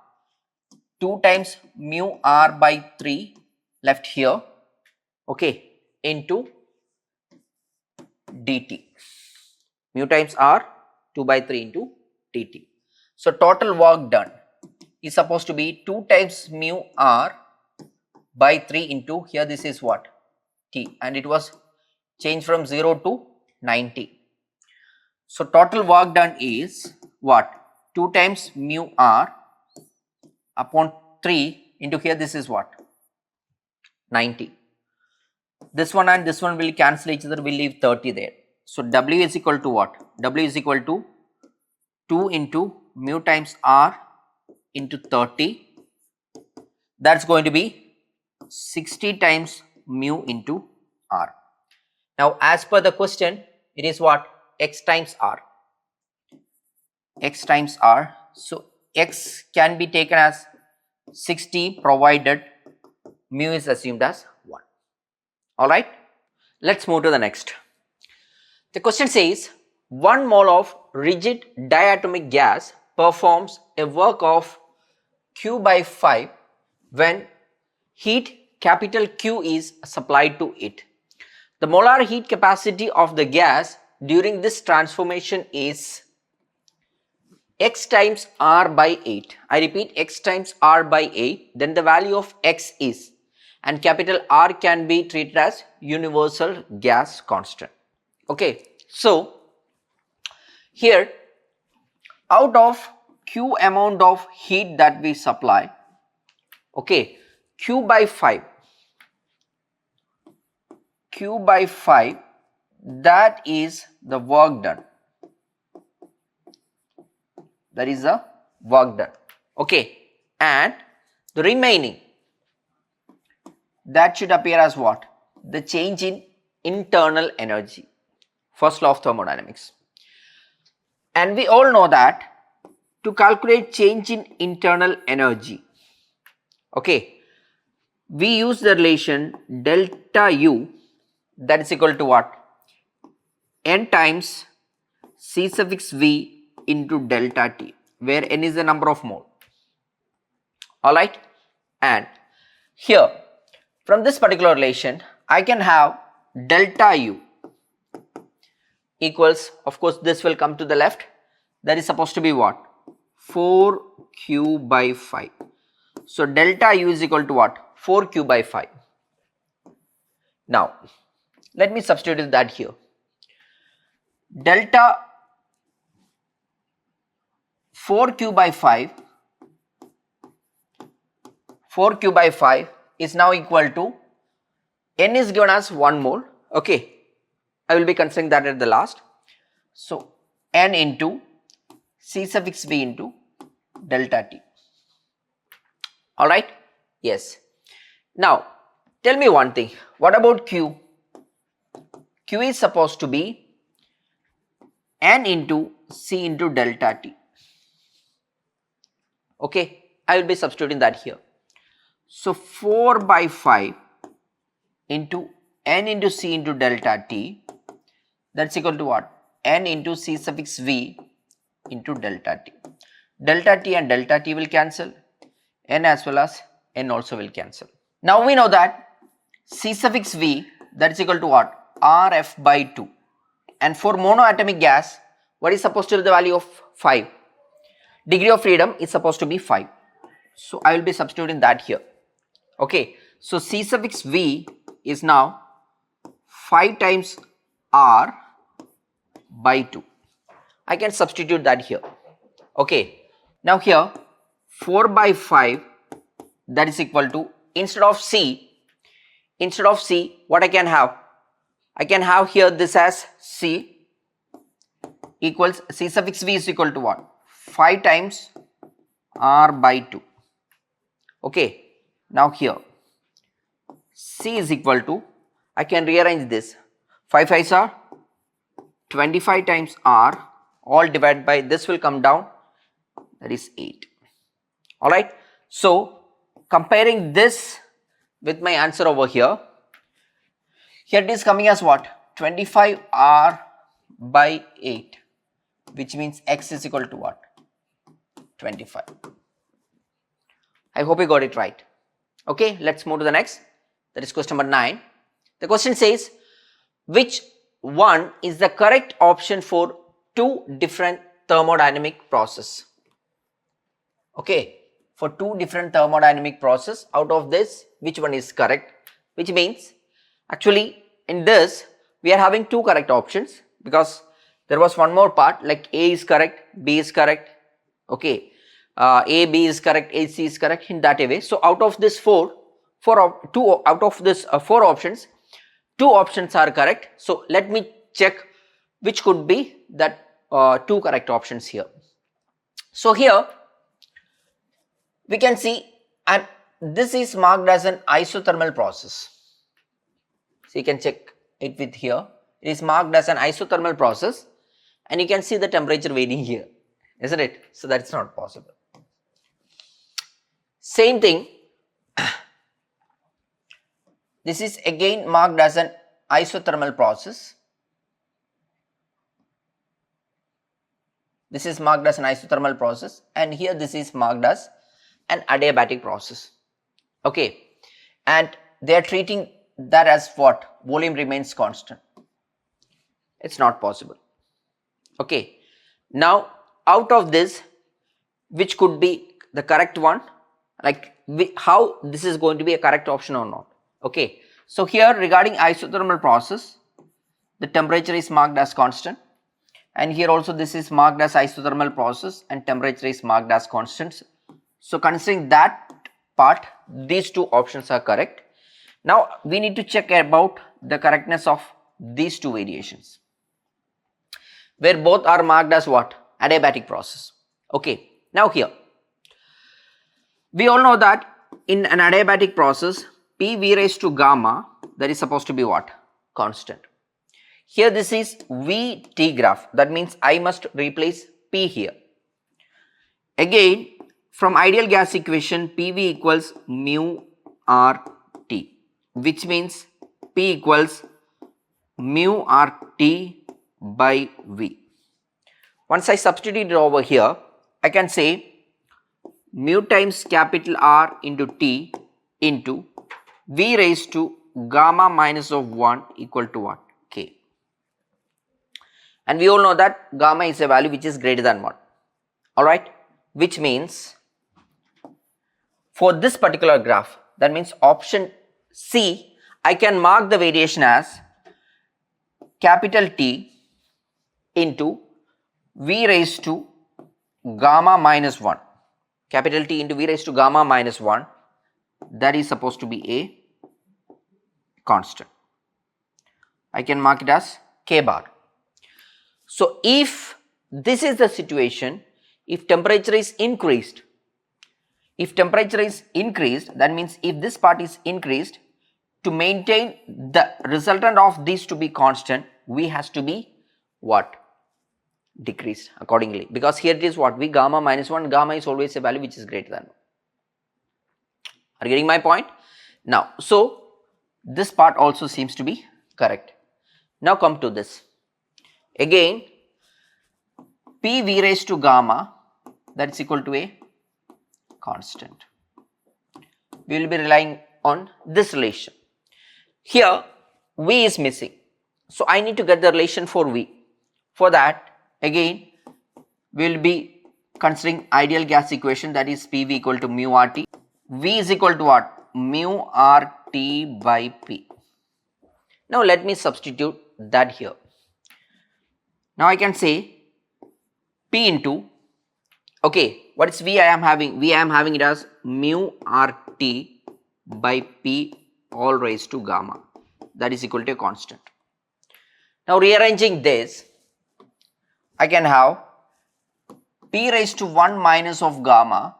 2 times mu R by 3 left here, okay, into dt. Mu times R 2 by 3 into dt. So total work done is supposed to be 2 times mu R by 3 into, here this is what, T, and it was changed from 0 to 90. So total work done is what, 2 times mu R upon 3 into, here this is what, 90. This one and this one will cancel each other, will leave 30 there. So W is equal to what? W is equal to 2 into mu times R into 30. That's going to be 60 times mu into R. Now as per the question, it is what? X times R. X times R. So X can be taken as 60 provided mu is assumed as 1. Alright. Let's move to the next. The question says 1 mole of rigid diatomic gas performs a work of Q by 5 when heat capital Q is supplied to it. The molar heat capacity of the gas during this transformation is X times R by 8. I repeat, X times R by 8. Then the value of X is, and capital R can be treated as universal gas constant. Okay. So here, out of Q amount of heat that we supply, okay, Q by 5, that is the work done. That is the work done. Okay. And the remaining, that should appear as what? The change in internal energy. First law of thermodynamics. And we all know that to calculate change in internal energy, okay, we use the relation delta U, that is equal to what? N times C suffix V into delta T, where N is the number of mole. Alright. And here, from this particular relation, I can have delta U equals, of course this will come to the left, that is supposed to be what? 4Q by 5. So delta U is equal to what? 4Q by 5. Now let me substitute that here. Delta 4Q by 5 is now equal to, N is given as 1 mole, okay, I will be considering that at the last. So N into C suffix V into delta T. Alright? Yes. Now, tell me one thing. What about Q? Q is supposed to be N into C into delta T. Okay, I will be substituting that here. So 4 by 5 into N into C into delta T, that's equal to what? N into C suffix V into delta T. Delta T and delta T will cancel. N as well as N also will cancel. Now we know that C suffix V, that is equal to what? Rf by 2. And for monoatomic gas, what is supposed to be the value of 5? Degree of freedom is supposed to be 5. So I will be substituting that here. Okay. So C suffix V is now 5 times R by 2. I can substitute that here. Okay. Now here 4 by 5, that is equal to, instead of C, what I can have? I can have here this as C equals, C suffix V is equal to what? 5 times R by 2. Okay. Now here C is equal to, I can rearrange this, 5 5s are 25 times R, all divided by, this will come down, that is 8. Alright. So comparing this with my answer over here, here it is coming as what? 25R by 8, which means X is equal to what? 25. I hope you got it right. Okay, let's move to the next. That is question number 9. The question says, which one is the correct option for 2 different thermodynamic process? Okay, for 2 different thermodynamic process, out of this, which one is correct? Which means, actually in this, we are having 2 correct options, because there was one more part, like A is correct, B is correct. Okay, A, B is correct, A, C is correct, in that way. So out of this 4 options, 2 options are correct. So let me check which could be that 2 correct options here. So here we can see, and this is marked as an isothermal process. So you can check it with here. It is marked as an isothermal process, and you can see the temperature varying here, isn't it? So that's not possible. Same thing, this is again marked as an isothermal process. This is marked as an isothermal process, and here this is marked as an adiabatic process. Okay, and they are treating that as what? Volume remains constant. It's not possible. Okay, now out of this, which could be the correct one? Like how this is going to be a correct option or not? Okay, so here regarding isothermal process, the temperature is marked as constant, and here also this is marked as isothermal process and temperature is marked as constant. So considering that part, these 2 options are correct. Now we need to check about the correctness of these 2 variations, where both are marked as what? Adiabatic process. Okay, now here we all know that in an adiabatic process, PV raised to gamma, that is supposed to be what? Constant. Here this is VT graph, that means I must replace P here. Again, from ideal gas equation, PV equals mu RT, which means P equals mu RT by V. Once I substitute it over here, I can say mu times capital R into T into V raised to gamma minus of 1 equal to what? K. And we all know that gamma is a value which is greater than 1. Alright, which means for this particular graph, that means option C, I can mark the variation as capital T into V raised to gamma minus 1. Capital T into V raised to gamma minus 1, that is supposed to be a constant. I can mark it as K bar. So if this is the situation, if temperature is increased, If temperature is increased, that means if this part is increased, to maintain the resultant of this to be constant, V has to be what? Decreased accordingly, because here it is what? V gamma minus 1, gamma is always a value which is greater than 1. Are you getting my point? Now, so this part also seems to be correct. Now come to this. Again, P V raised to gamma, that is equal to a constant. We will be relying on this relation. Here V is missing, so I need to get the relation for V. For that, again we will be considering ideal gas equation, that is PV equal to mu RT. V is equal to what? Mu RT by P. Now let me substitute that here. Now I can say P into, okay, what is V I am having? V I am having it as mu RT by P all raised to gamma, that is equal to a constant. Now rearranging this, I can have P raised to 1 minus of gamma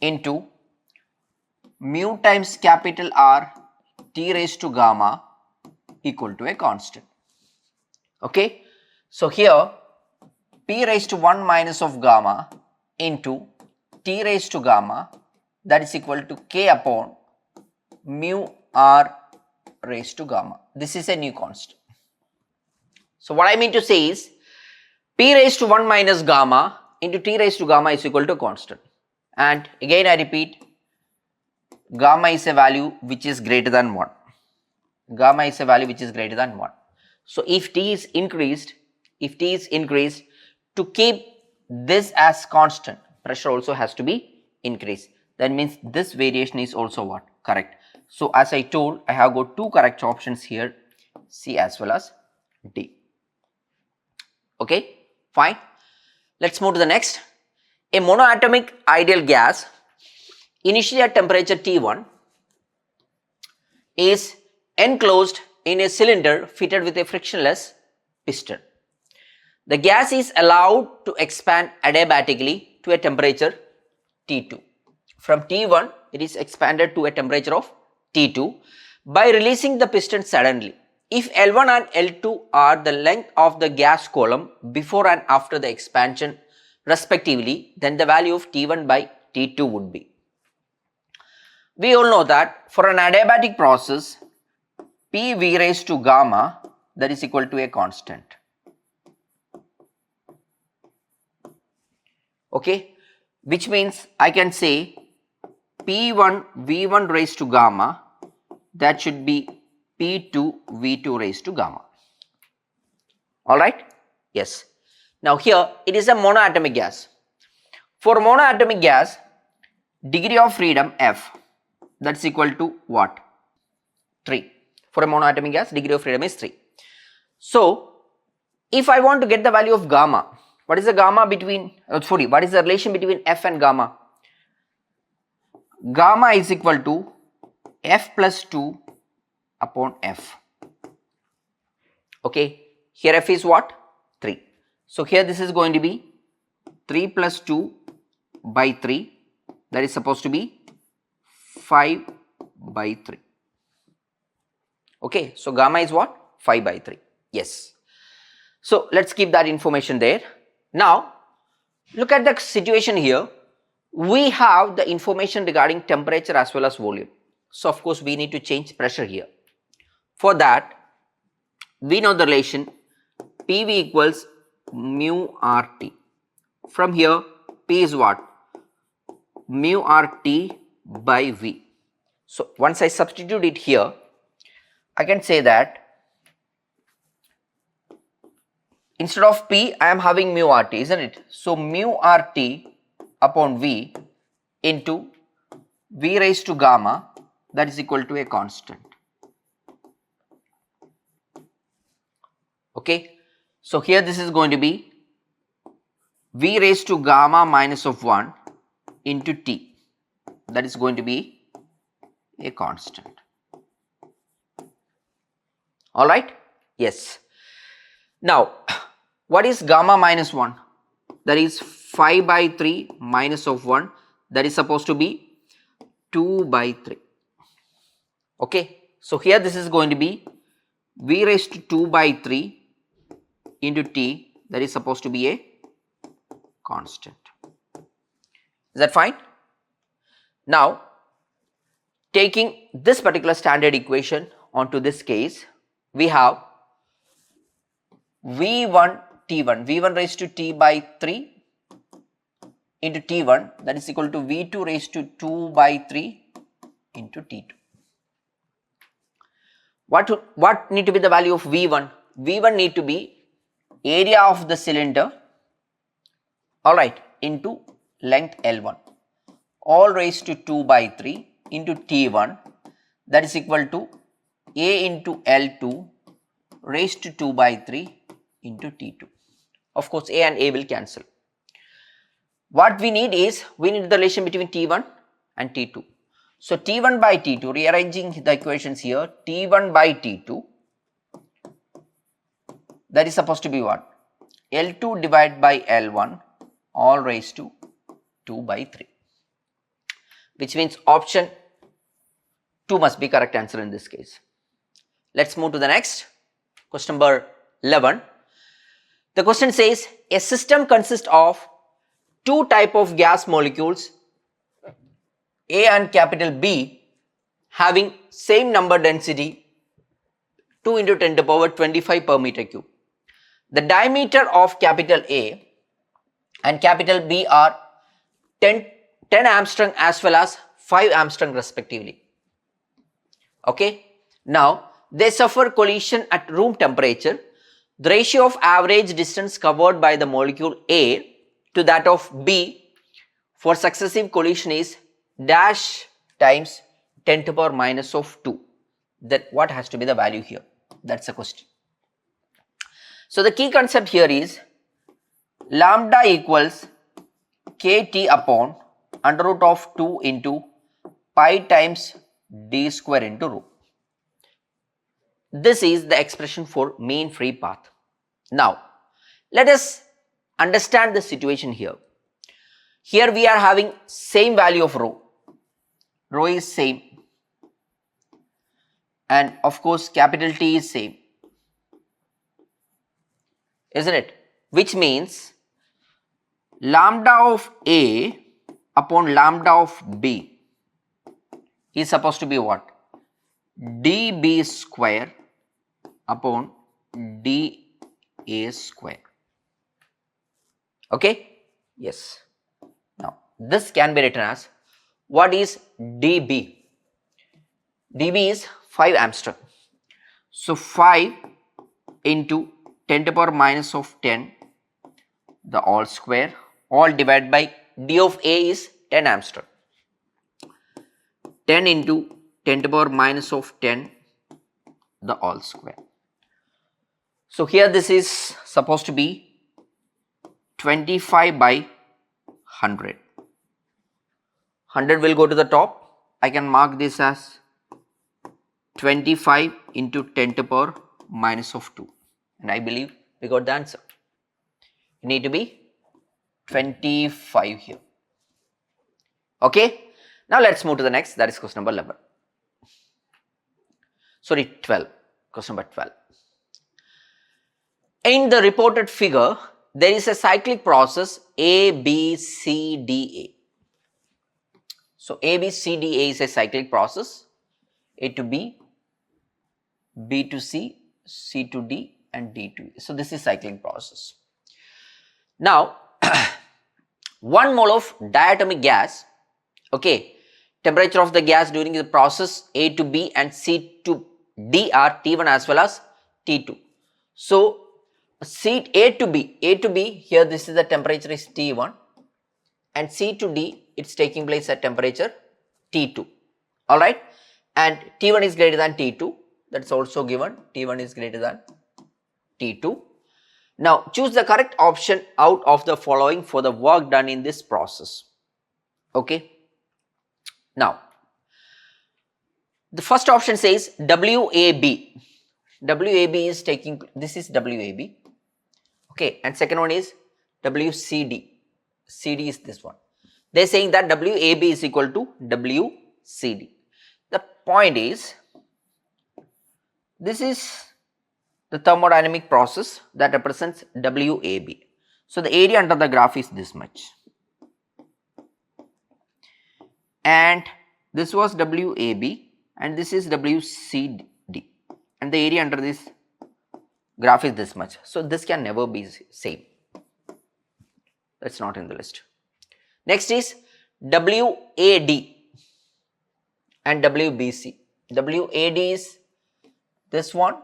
into mu times capital R T raised to gamma equal to a constant. Okay, so here P raised to 1 minus of gamma into T raised to gamma, that is equal to K upon mu R raised to gamma. This is a new constant. So what I mean to say is P raised to 1 minus gamma into T raised to gamma is equal to constant. And again I repeat, gamma is a value which is greater than 1. Gamma is a value which is greater than 1. So if T is increased, to keep this as constant, pressure also has to be increased. That means this variation is also what? Correct. So as I told, I have got two correct options here, C as well as D. Okay, fine. Let's move to the next. A monoatomic ideal gas initially at temperature T1 is enclosed in a cylinder fitted with a frictionless piston. The gas is allowed to expand adiabatically to a temperature T2. From T1, it is expanded to a temperature of T2 by releasing the piston suddenly. If L1 and L2 are the length of the gas column before and after the expansion respectively, then the value of T1 by T2 would be. We all know that for an adiabatic process, P V raised to gamma, that is equal to a constant. Okay, which means I can say P1 V1 raised to gamma, that should be P2 V2 raised to gamma. Alright? Yes. Now here it is a monoatomic gas. For monoatomic gas, degree of freedom F, that's equal to what? 3. For a monoatomic gas, degree of freedom is 3. So if I want to get the value of gamma, what is the gamma between, what is the relation between F and gamma? Gamma is equal to F plus 2 upon F. Okay, here F is what? 3. So here this is going to be 3 plus 2 by 3, that is supposed to be 5 by 3. Okay, so gamma is what? 5 by 3. Yes. So let's keep that information there. Now look at the situation here. We have the information regarding temperature as well as volume. So of course we need to change pressure here. For that, we know the relation PV equals mu RT. From here, P is what? Mu RT by V. So once I substitute it here, I can say that instead of P, I am having mu RT, isn't it? So mu RT upon V into V raised to gamma, that is equal to a constant. Okay, so here this is going to be V raised to gamma minus of 1 into T, that is going to be a constant. Alright, yes. Now what is gamma minus 1? That is 5 by 3 minus of 1, that is supposed to be 2 by 3. Okay. So, here this is going to be V raised to 2 by 3 into T, that is supposed to be a constant. Is that fine? Now, taking this particular standard equation onto this case, we have V1 T1, V1 raised to T by 3 into T1, that is equal to V2 raised to 2 by 3 into T2. What need to be the value of V1? V1 need to be area of the cylinder, alright, into length L1, all raised to 2 by 3 into T1, that is equal to A into L2 raised to 2 by 3 into T2. Of course, A and A will cancel. What we need is, we need the relation between T1 and T2. So, T1 by T2, rearranging the equations here, T1 by T2, that is supposed to be what? L2 divided by L1 all raised to 2 by 3, which means option 2 must be correct answer in this case. Let us move to the next, question number 11. The question says, a system consists of two type of gas molecules, A and capital B, having same number density 2 into 10 to the power 25 per meter cube. The diameter of capital A and capital B are 10 Armstrong as well as 5 Armstrong respectively. Okay. Now, they suffer collision at room temperature. The ratio of average distance covered by the molecule A to that of B for successive collision is dash times 10 to the power minus of 2. Then what has to be the value here? That's the question. So, the key concept here is lambda equals kT upon under root of 2 into pi times d square into rho. This is the expression for mean free path. Now, let us understand the situation here. Here we are having same value of rho. Rho is same, and of course capital T is same, isn't it? Which means lambda of A upon lambda of B is supposed to be what? dB square upon dA square. Okay? Yes. Now, this can be written as, what is dB? dB is 5 Armstrong. So, 5 into 10 to the power minus of 10, the all square, all divided by d of A is 10 Armstrong. 10 into 10 to the power minus of 10, the all square. So, here this is supposed to be 25 by 100. 100 will go to the top. I can mark this as 25 into 10 to the power minus of 2. And I believe we got the answer. You need to be 25 here. Okay. Now, let us move to the next, that is question number 11. Sorry, 12. Question number 12. In the reported figure, there is a cyclic process A, B, C, D, A. So, A, B, C, D, A is a cyclic process, A to B, B to C, C to D and D to A. So, this is cyclic process. Now, 1 mole of diatomic gas, okay, temperature of the gas during the process A to B and C to D are T1 as well as T2. So, A to B, here this is the temperature is T1 and C to D, it's taking place at temperature T2, alright, and T1 is greater than T2, that's also given, T1 is greater than T2. Now, choose the correct option out of the following for the work done in this process, okay. Now, the first option says WAB, WAB is taking, this is WAB, okay, and second one is WCD, CD is this one. They are saying that WAB is equal to WCD. The point is, this is the thermodynamic process that represents WAB. So, the area under the graph is this much, and this was WAB and this is WCD, and the area under this graph is this much. So, this can never be same, that is not in the list. Next is WAD and WBC. WAD is this one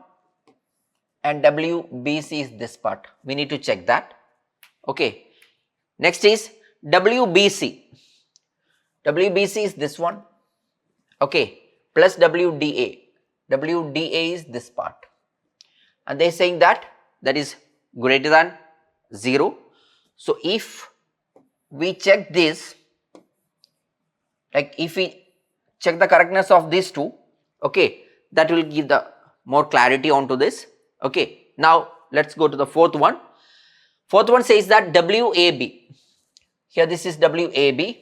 and WBC is this part. We need to check that. Okay. Next is WBC. WBC is this one. Okay. Plus WDA. WDA is this part. And they are saying that is greater than 0. So, if we check this, like if we check the correctness of these two, okay, that will give the more clarity onto this. Okay. Now, let us go to the fourth one. Fourth one says that WAB, here this is WAB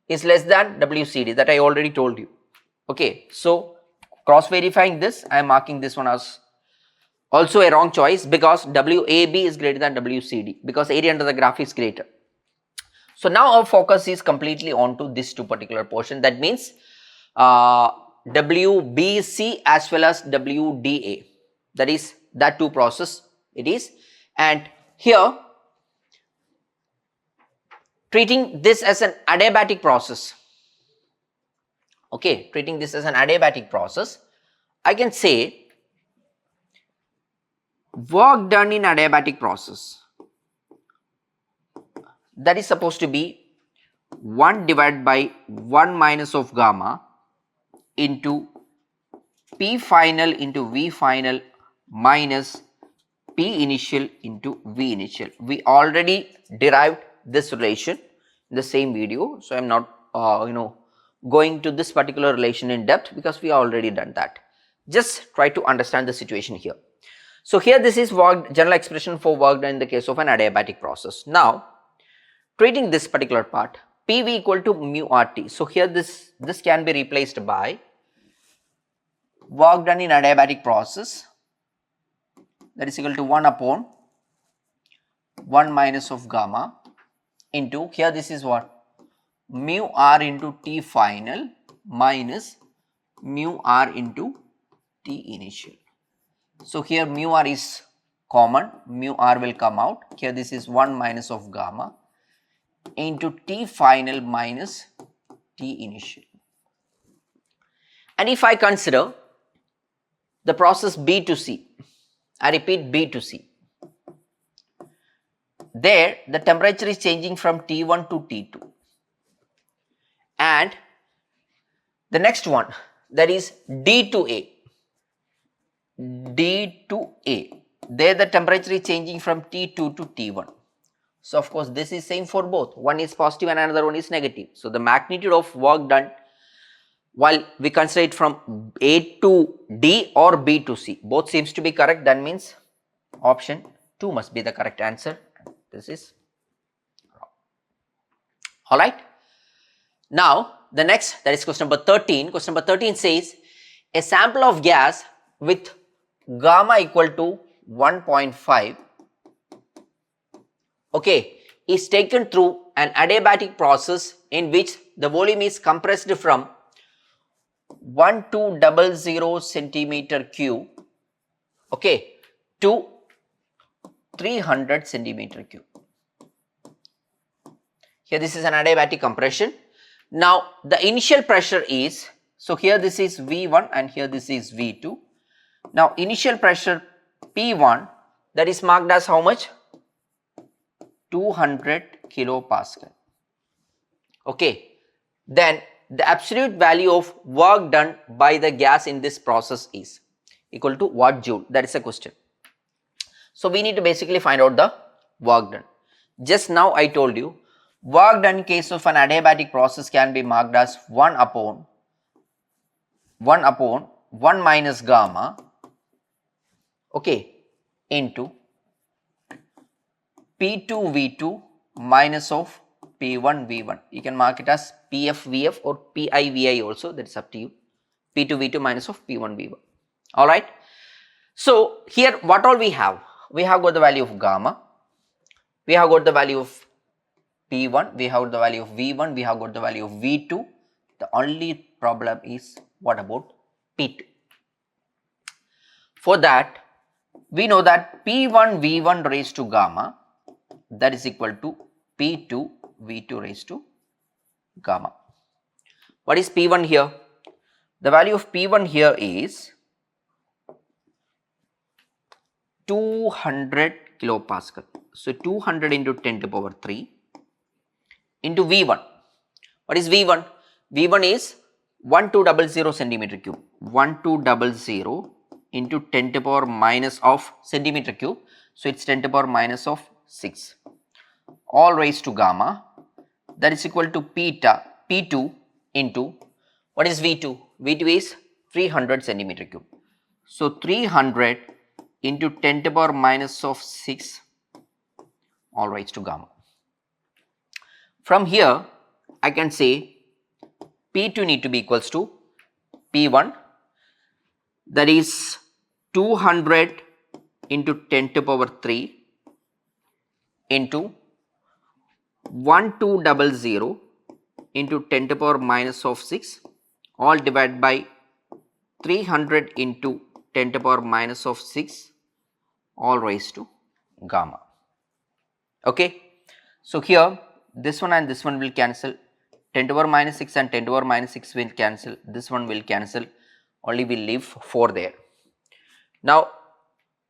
is less than WCD, that I already told you. Okay. So, cross verifying this, I am marking this one as also a wrong choice, because WAB is greater than WCD, because area under the graph is greater. So, now our focus is completely onto this two particular portion, that means WBC as well as WDA, that is that two process it is. And here treating this as an adiabatic process, okay, treating this as an adiabatic process, I can say work done in adiabatic process, that is supposed to be 1 divided by 1 minus of gamma into P final into V final minus P initial into V initial. We already derived this relation in the same video. So, I am not going to this particular relation in depth, because we already done that. Just try to understand the situation here. So, here this is work, general expression for work done in the case of an adiabatic process. Now, treating this particular part, PV equal to mu RT. So, here this can be replaced by work done in adiabatic process, that is equal to 1 upon 1 minus of gamma into, here this is what, mu R into T final minus mu R into T initial. So, here mu R is common, mu R will come out, here this is 1 minus of gamma into T final minus T initial. And if I consider the process B to C, I repeat B to C, there the temperature is changing from T1 to T2, and the next one, that is D to A, D to A, there the temperature is changing from T2 to T1. So, of course, this is same for both, one is positive and another one is negative. So, the magnitude of work done, while we consider it from A to D or B to C, both seems to be correct, that means option 2 must be the correct answer. This is wrong. Alright. Now, the next, that is question number 13. Question number 13 says a sample of gas with gamma equal to 1.5, okay, is taken through an adiabatic process in which the volume is compressed from 1200 centimeter cube, okay, to 300 centimeter cube. Here this is an adiabatic compression. Now, the initial pressure is, so here this is V1 and here this is V2. Now, initial pressure P1, that is marked as how much? 200 kilopascal. Okay. Then the absolute value of work done by the gas in this process is equal to what joule? That is a question. So, we need to basically find out the work done. Just now I told you, work done in case of an adiabatic process can be marked as 1 upon 1 minus gamma, okay, into P2 V2 minus of P1 V1. You can mark it as PF VF or PI VI also, that is up to you. P2 V2 minus of P1 V1. Alright. So here what all we have? We have got the value of gamma, we have got the value of P1, we have got the value of V1, we have got the value of V2. The only problem is what about P2? For that, we know that P1 V1 raised to gamma, that is equal to P2 V2 raised to gamma. What is P1 here? The value of P1 here is 200 kilopascal. So 200 into 10 to the power 3 into V1. What is V1? V1 is 1200 centimeter cube. 1200 into 10 to the power minus of centimeter cube. So it's 10 to the power minus of 6. All raised to gamma, that is equal to P2 into, what is V2? V2 is 300 centimeter cube. So 300 into 10 to the power minus of 6 all raised to gamma. From here I can say P2 need to be equals to P1, that is 200 into 10 to the power 3 into 1200 into 10 to the power minus of 6 all divided by 300 into 10 to the power minus of 6 all raised to gamma. Okay. So here this one and this one will cancel, 10 to the power minus 6 and 10 to the power minus 6 will cancel, this one will cancel, only will leave 4 there. Now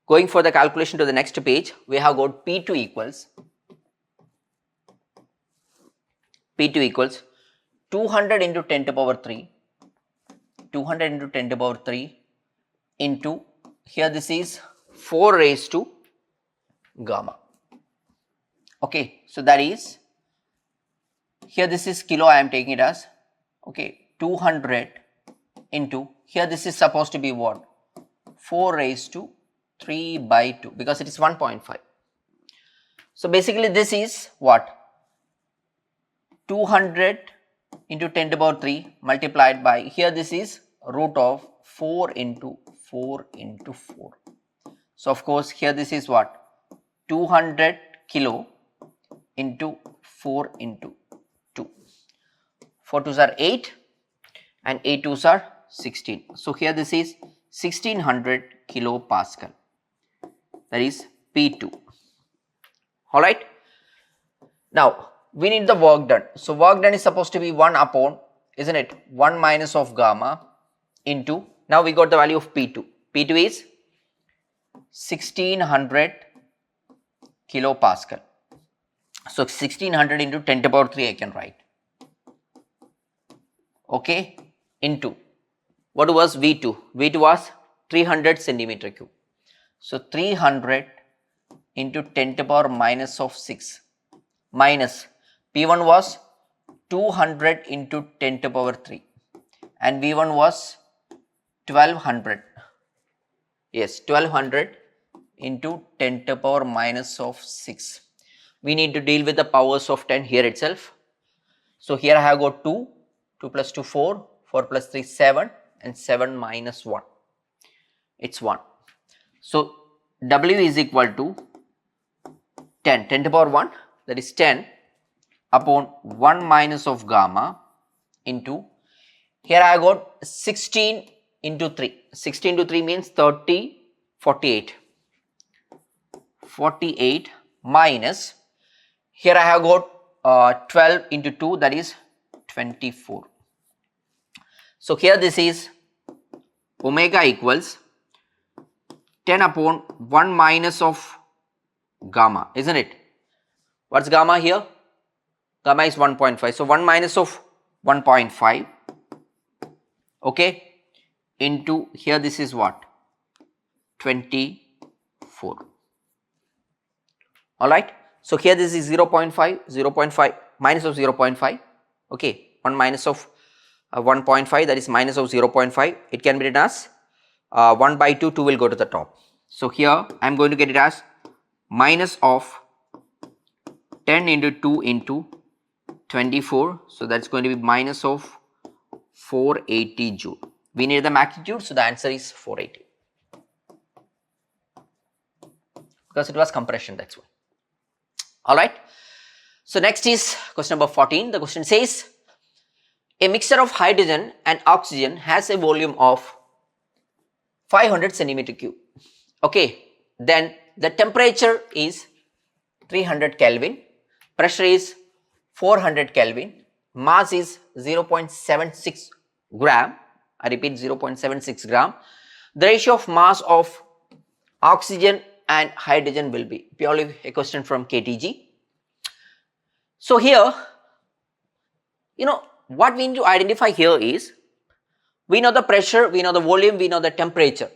going for the calculation to the next page, we have got P2 equals 200 into 10 to the power 3, 200 into 10 to the power 3 into, here this is 4 raised to gamma. Okay, so that is, here this is kilo, I am taking it as, okay, 200 into, here this is supposed to be what? 4 raised to 3 by 2 because it is 1.5. So basically this is what? 200 into 10 to the power 3 multiplied by, here this is root of 4 into 4 into 4. So of course here this is what? 200 kilo into 4 into 2. 4 2s are 8 and 8 2s are 16. So here this is 1600 kilopascal, that is P2. Alright. Now we need the work done. So work done is supposed to be 1 upon, isn't it, 1 minus of gamma into, now we got the value of P2. P2 is 1600 kilopascal. So 1600 into 10 to the power 3 I can write. Okay, into, what was V2? V2 was 300 centimeter cube. So 300 into 10 to the power minus of 6 minus P1 was 200 into 10 to the power 3 and V1 was 1200. Yes, 1200 into 10 to the power minus of 6. We need to deal with the powers of 10 here itself. So here I have got 2, 2 plus 2 4, 4 plus 3 7 and 7 minus 1. It's 1. So W is equal to 10 to the power 1, that is 10 upon 1 minus of gamma into, here I got 16 into 3. 16 into 3 means 30, 48. 48 minus, here I have got 12 into 2, that is 24. So here this is omega equals 10 upon 1 minus of gamma, isn't it? What's gamma here? Gamma is 1.5. So 1 minus of 1.5, okay, into, here this is what? 24. Alright. So here this is 0.5, 0.5 minus of 0.5, okay, 1 minus of 1.5, that is minus of 0.5. It can be written as 1 by 2, 2 will go to the top. So here I am going to get it as minus of 10 into 2 into 24. So that's going to be minus of 480 joule. We need the magnitude, so the answer is 480. Because it was compression, that's why. Alright. So next is question number 14. The question says, a mixture of hydrogen and oxygen has a volume of 500 centimeter cube. Okay. Then the temperature is 300 Kelvin, pressure is 400 Kelvin, mass is 0.76 gram. I repeat, 0.76 gram. The ratio of mass of oxygen and hydrogen will be purely a question from KTG. So here, what we need to identify here is, we know the pressure, we know the volume, we know the temperature,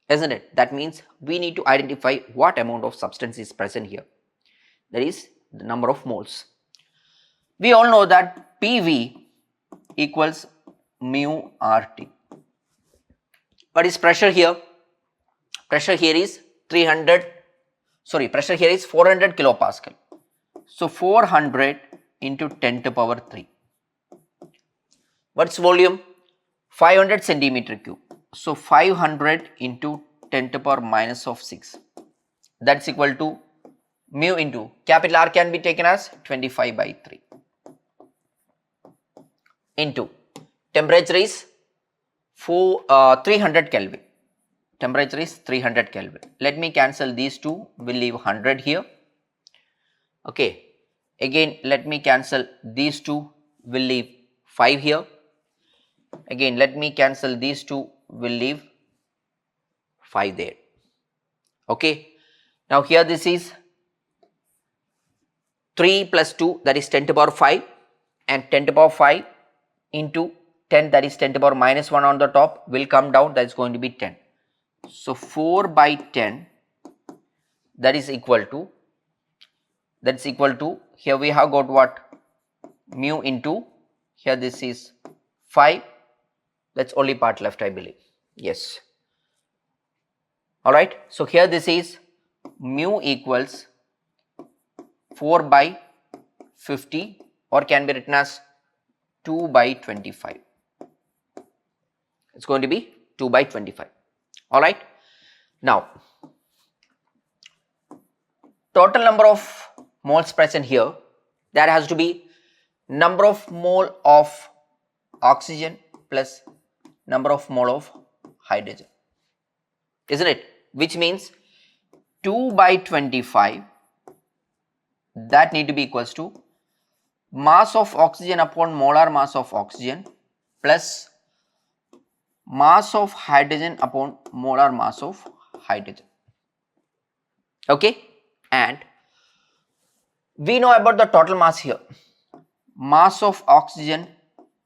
isn't it? That means we need to identify what amount of substance is present here. That is the number of moles. We all know that PV equals mu RT. What is pressure here? Pressure here is 400 kilopascal. So 400 into 10 to power 3. What's volume? 500 centimeter cube. So 500 into 10 to power minus of 6. That's equal to mu into capital R can be taken as 25 by 3 into temperature is 300 Kelvin. Temperature is 300 Kelvin. Let me cancel these two. We'll leave 100 here. Okay. Again, let me cancel these two. We'll leave 5 here. Again, let me cancel these two. We'll leave 5 there. Okay. Now here this is 3 plus 2, that is 10 to the power 5, and 10 to the power 5 into 10, that is 10 to the power minus 1 on the top, will come down, that is going to be 10. So 4 by 10, that is equal to, here we have got what? Mu into, here this is 5, that's only part left, I believe. Yes. Alright, so here this is mu equals 4 by 50, or can be written as 2 by 25. It's going to be 2 by 25. Alright. Now, total number of moles present here, that has to be number of mole of oxygen plus number of mole of hydrogen, isn't it? Which means 2 by 25, that need to be equals to mass of oxygen upon molar mass of oxygen plus mass of hydrogen upon molar mass of hydrogen. Okay, and we know about the total mass here, mass of oxygen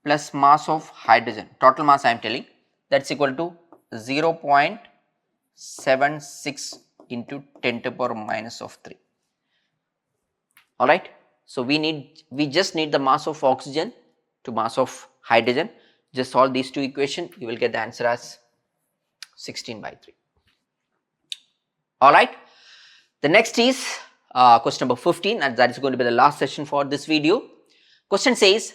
plus mass of hydrogen, total mass I am telling, that's equal to 0.76 into 10 to the power minus of 3. Alright, so we just need the mass of oxygen to mass of hydrogen. Just solve these two equations, you will get the answer as 16 by 3. Alright, the next is question number 15, and that is going to be the last session for this video. Question says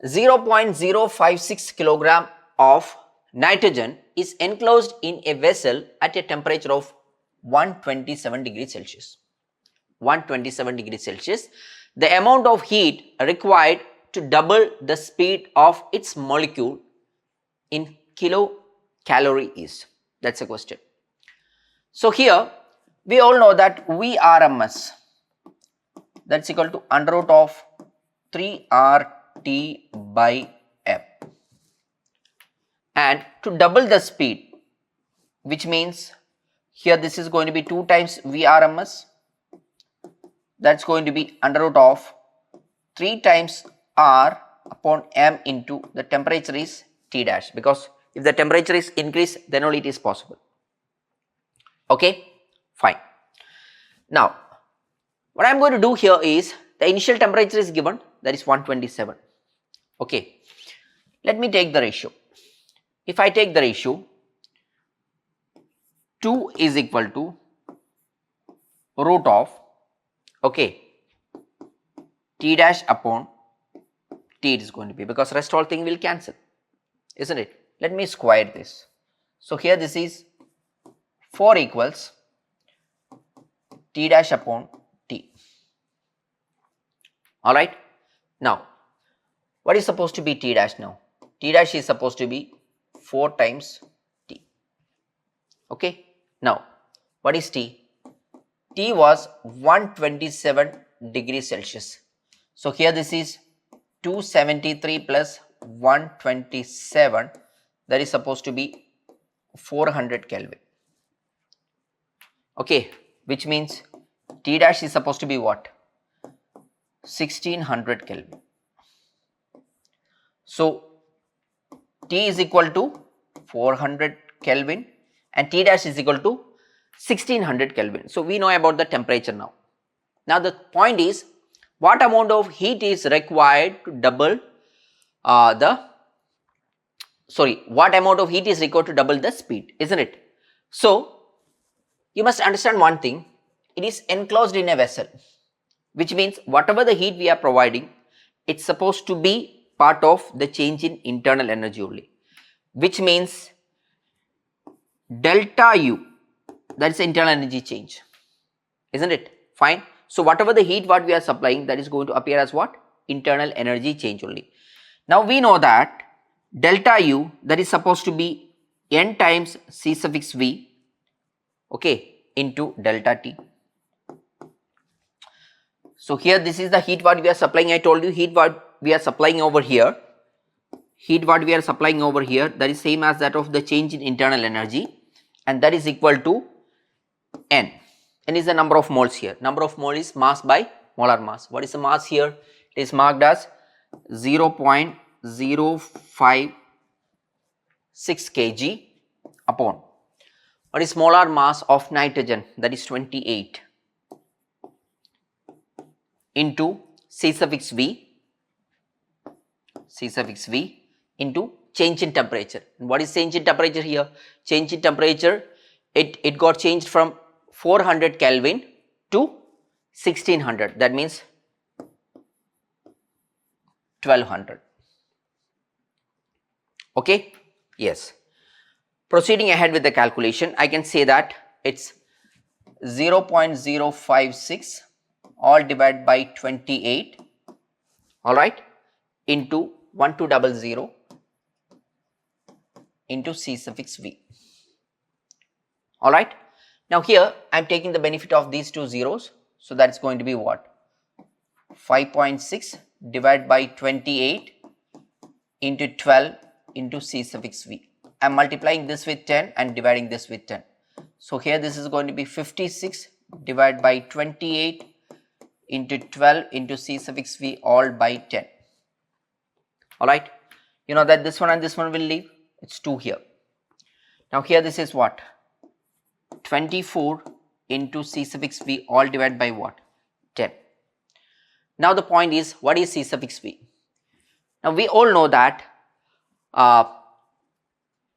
0.056 kilogram of nitrogen is enclosed in a vessel at a temperature of 127 degrees Celsius. 127 degrees Celsius. The amount of heat required to double the speed of its molecule in kilocalorie is. That's a question. So here we all know that VRMS, that's equal to under root of 3RT by M. And to double the speed, which means here this is going to be 2 times VRMS, that's going to be under root of 3 times R upon M into the temperature is T dash, because if the temperature is increased, then only it is possible. Okay, fine. Now, what I am going to do here is, the initial temperature is given, that is 127. Okay, let me take the ratio. If I take the ratio, 2 is equal to root of, okay, T dash upon T it is going to be, because rest all thing will cancel, isn't it? Let me square this. So here this is 4 equals T dash upon T. Alright. Now, what is supposed to be T dash now? T dash is supposed to be 4 times T. Okay. Now, what is T? T was 127 degrees Celsius. So here this is 273 plus 127, that is supposed to be 400 Kelvin. Okay, which means T dash is supposed to be what? 1600 Kelvin. So T is equal to 400 Kelvin and T dash is equal to 1600 Kelvin. So we know about the temperature now. Now the point is, what amount of heat is required to double what amount of heat is required to double the speed, isn't it? So you must understand one thing, it is enclosed in a vessel, which means whatever the heat we are providing, it's supposed to be part of the change in internal energy only, which means delta U, that is internal energy change, isn't it? Fine. So whatever the heat what we are supplying, that is going to appear as what? Internal energy change only. Now we know that delta U, that is supposed to be N times C suffix V, okay, into delta T. So here this is the heat what we are supplying. I told you heat what we are supplying over here, that is same as that of the change in internal energy, and that is equal to N. N is the number of moles here. Number of mole is mass by molar mass. What is the mass here? It is marked as 0.056 kg upon. What is molar mass of nitrogen? That is 28 into C suffix V into change in temperature. And what is change in temperature here? Change in temperature, it got changed from 400 Kelvin to 1600, that means 1200. Okay, yes. Proceeding ahead with the calculation, I can say that it's 0.056 all divided by 28, alright, into 1200 into C suffix V, alright. Now here I am taking the benefit of these two zeros, so that is going to be what? 5.6 divided by 28 into 12 into C suffix V. I am multiplying this with 10 and dividing this with 10. So here this is going to be 56 divided by 28 into 12 into C suffix V all by 10. Alright, you know that this one and this one will leave, it's 2 here. Now here this is what? 24 into C suffix V all divided by what? 10. Now the point is, what is C suffix V? Now we all know that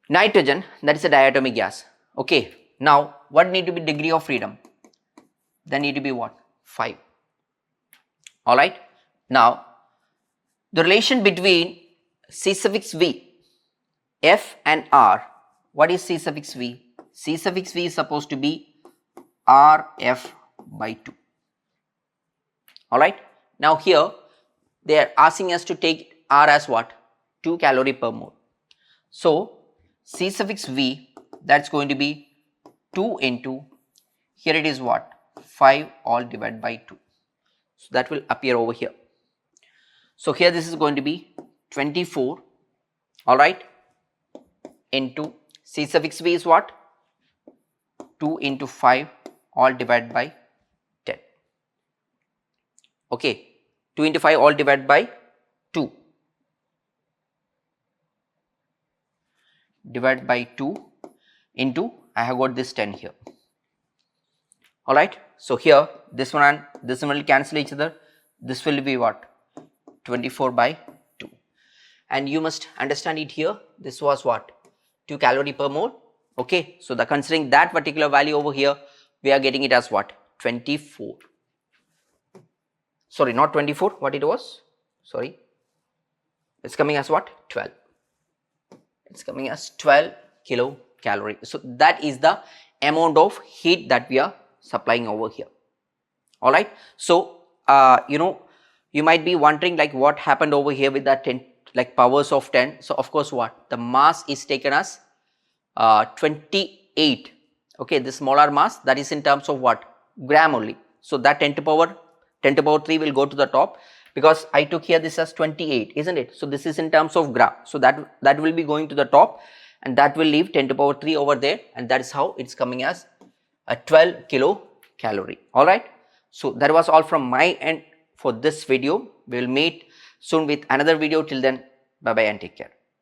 nitrogen, that is a diatomic gas. Okay. Now what need to be degree of freedom? There need to be what? 5. Alright. Now the relation between C suffix V, F and R, what is C suffix V? C suffix V is supposed to be RF by 2. Alright. Now here they are asking us to take R as what? 2 calorie per mole. So C suffix V, that's going to be 2 into, here it is what? 5 all divided by 2. So that will appear over here. So here this is going to be 24, alright, into C suffix V is what? 2 into 5 all divided by 10. Okay, 2 into 5 all divided by 2. Divided by 2 into, I have got this 10 here. Alright, so here this one and this one will cancel each other. This will be what? 24 by 2. And you must understand it here. This was what? 2 calorie per mole. Okay, so the considering that particular value over here, we are getting it as what? 24. sorry, not 24, what it was, sorry, it's coming as what, 12, it's coming as 12 kilocalorie. So that is the amount of heat that we are supplying over here. All right. So you might be wondering like what happened over here with that 10 like powers of 10. So of course what, the mass is taken as 28. Okay, this molar mass, that is in terms of what, gram only. So that 10 to power 3 will go to the top, because I took here this as 28, isn't it? So this is in terms of gram. So that will be going to the top, and that will leave 10 to power 3 over there, and that is how it's coming as a 12 kilocalorie. All right. So that was all from my end for this video. We will meet soon with another video. Till then, bye bye and take care.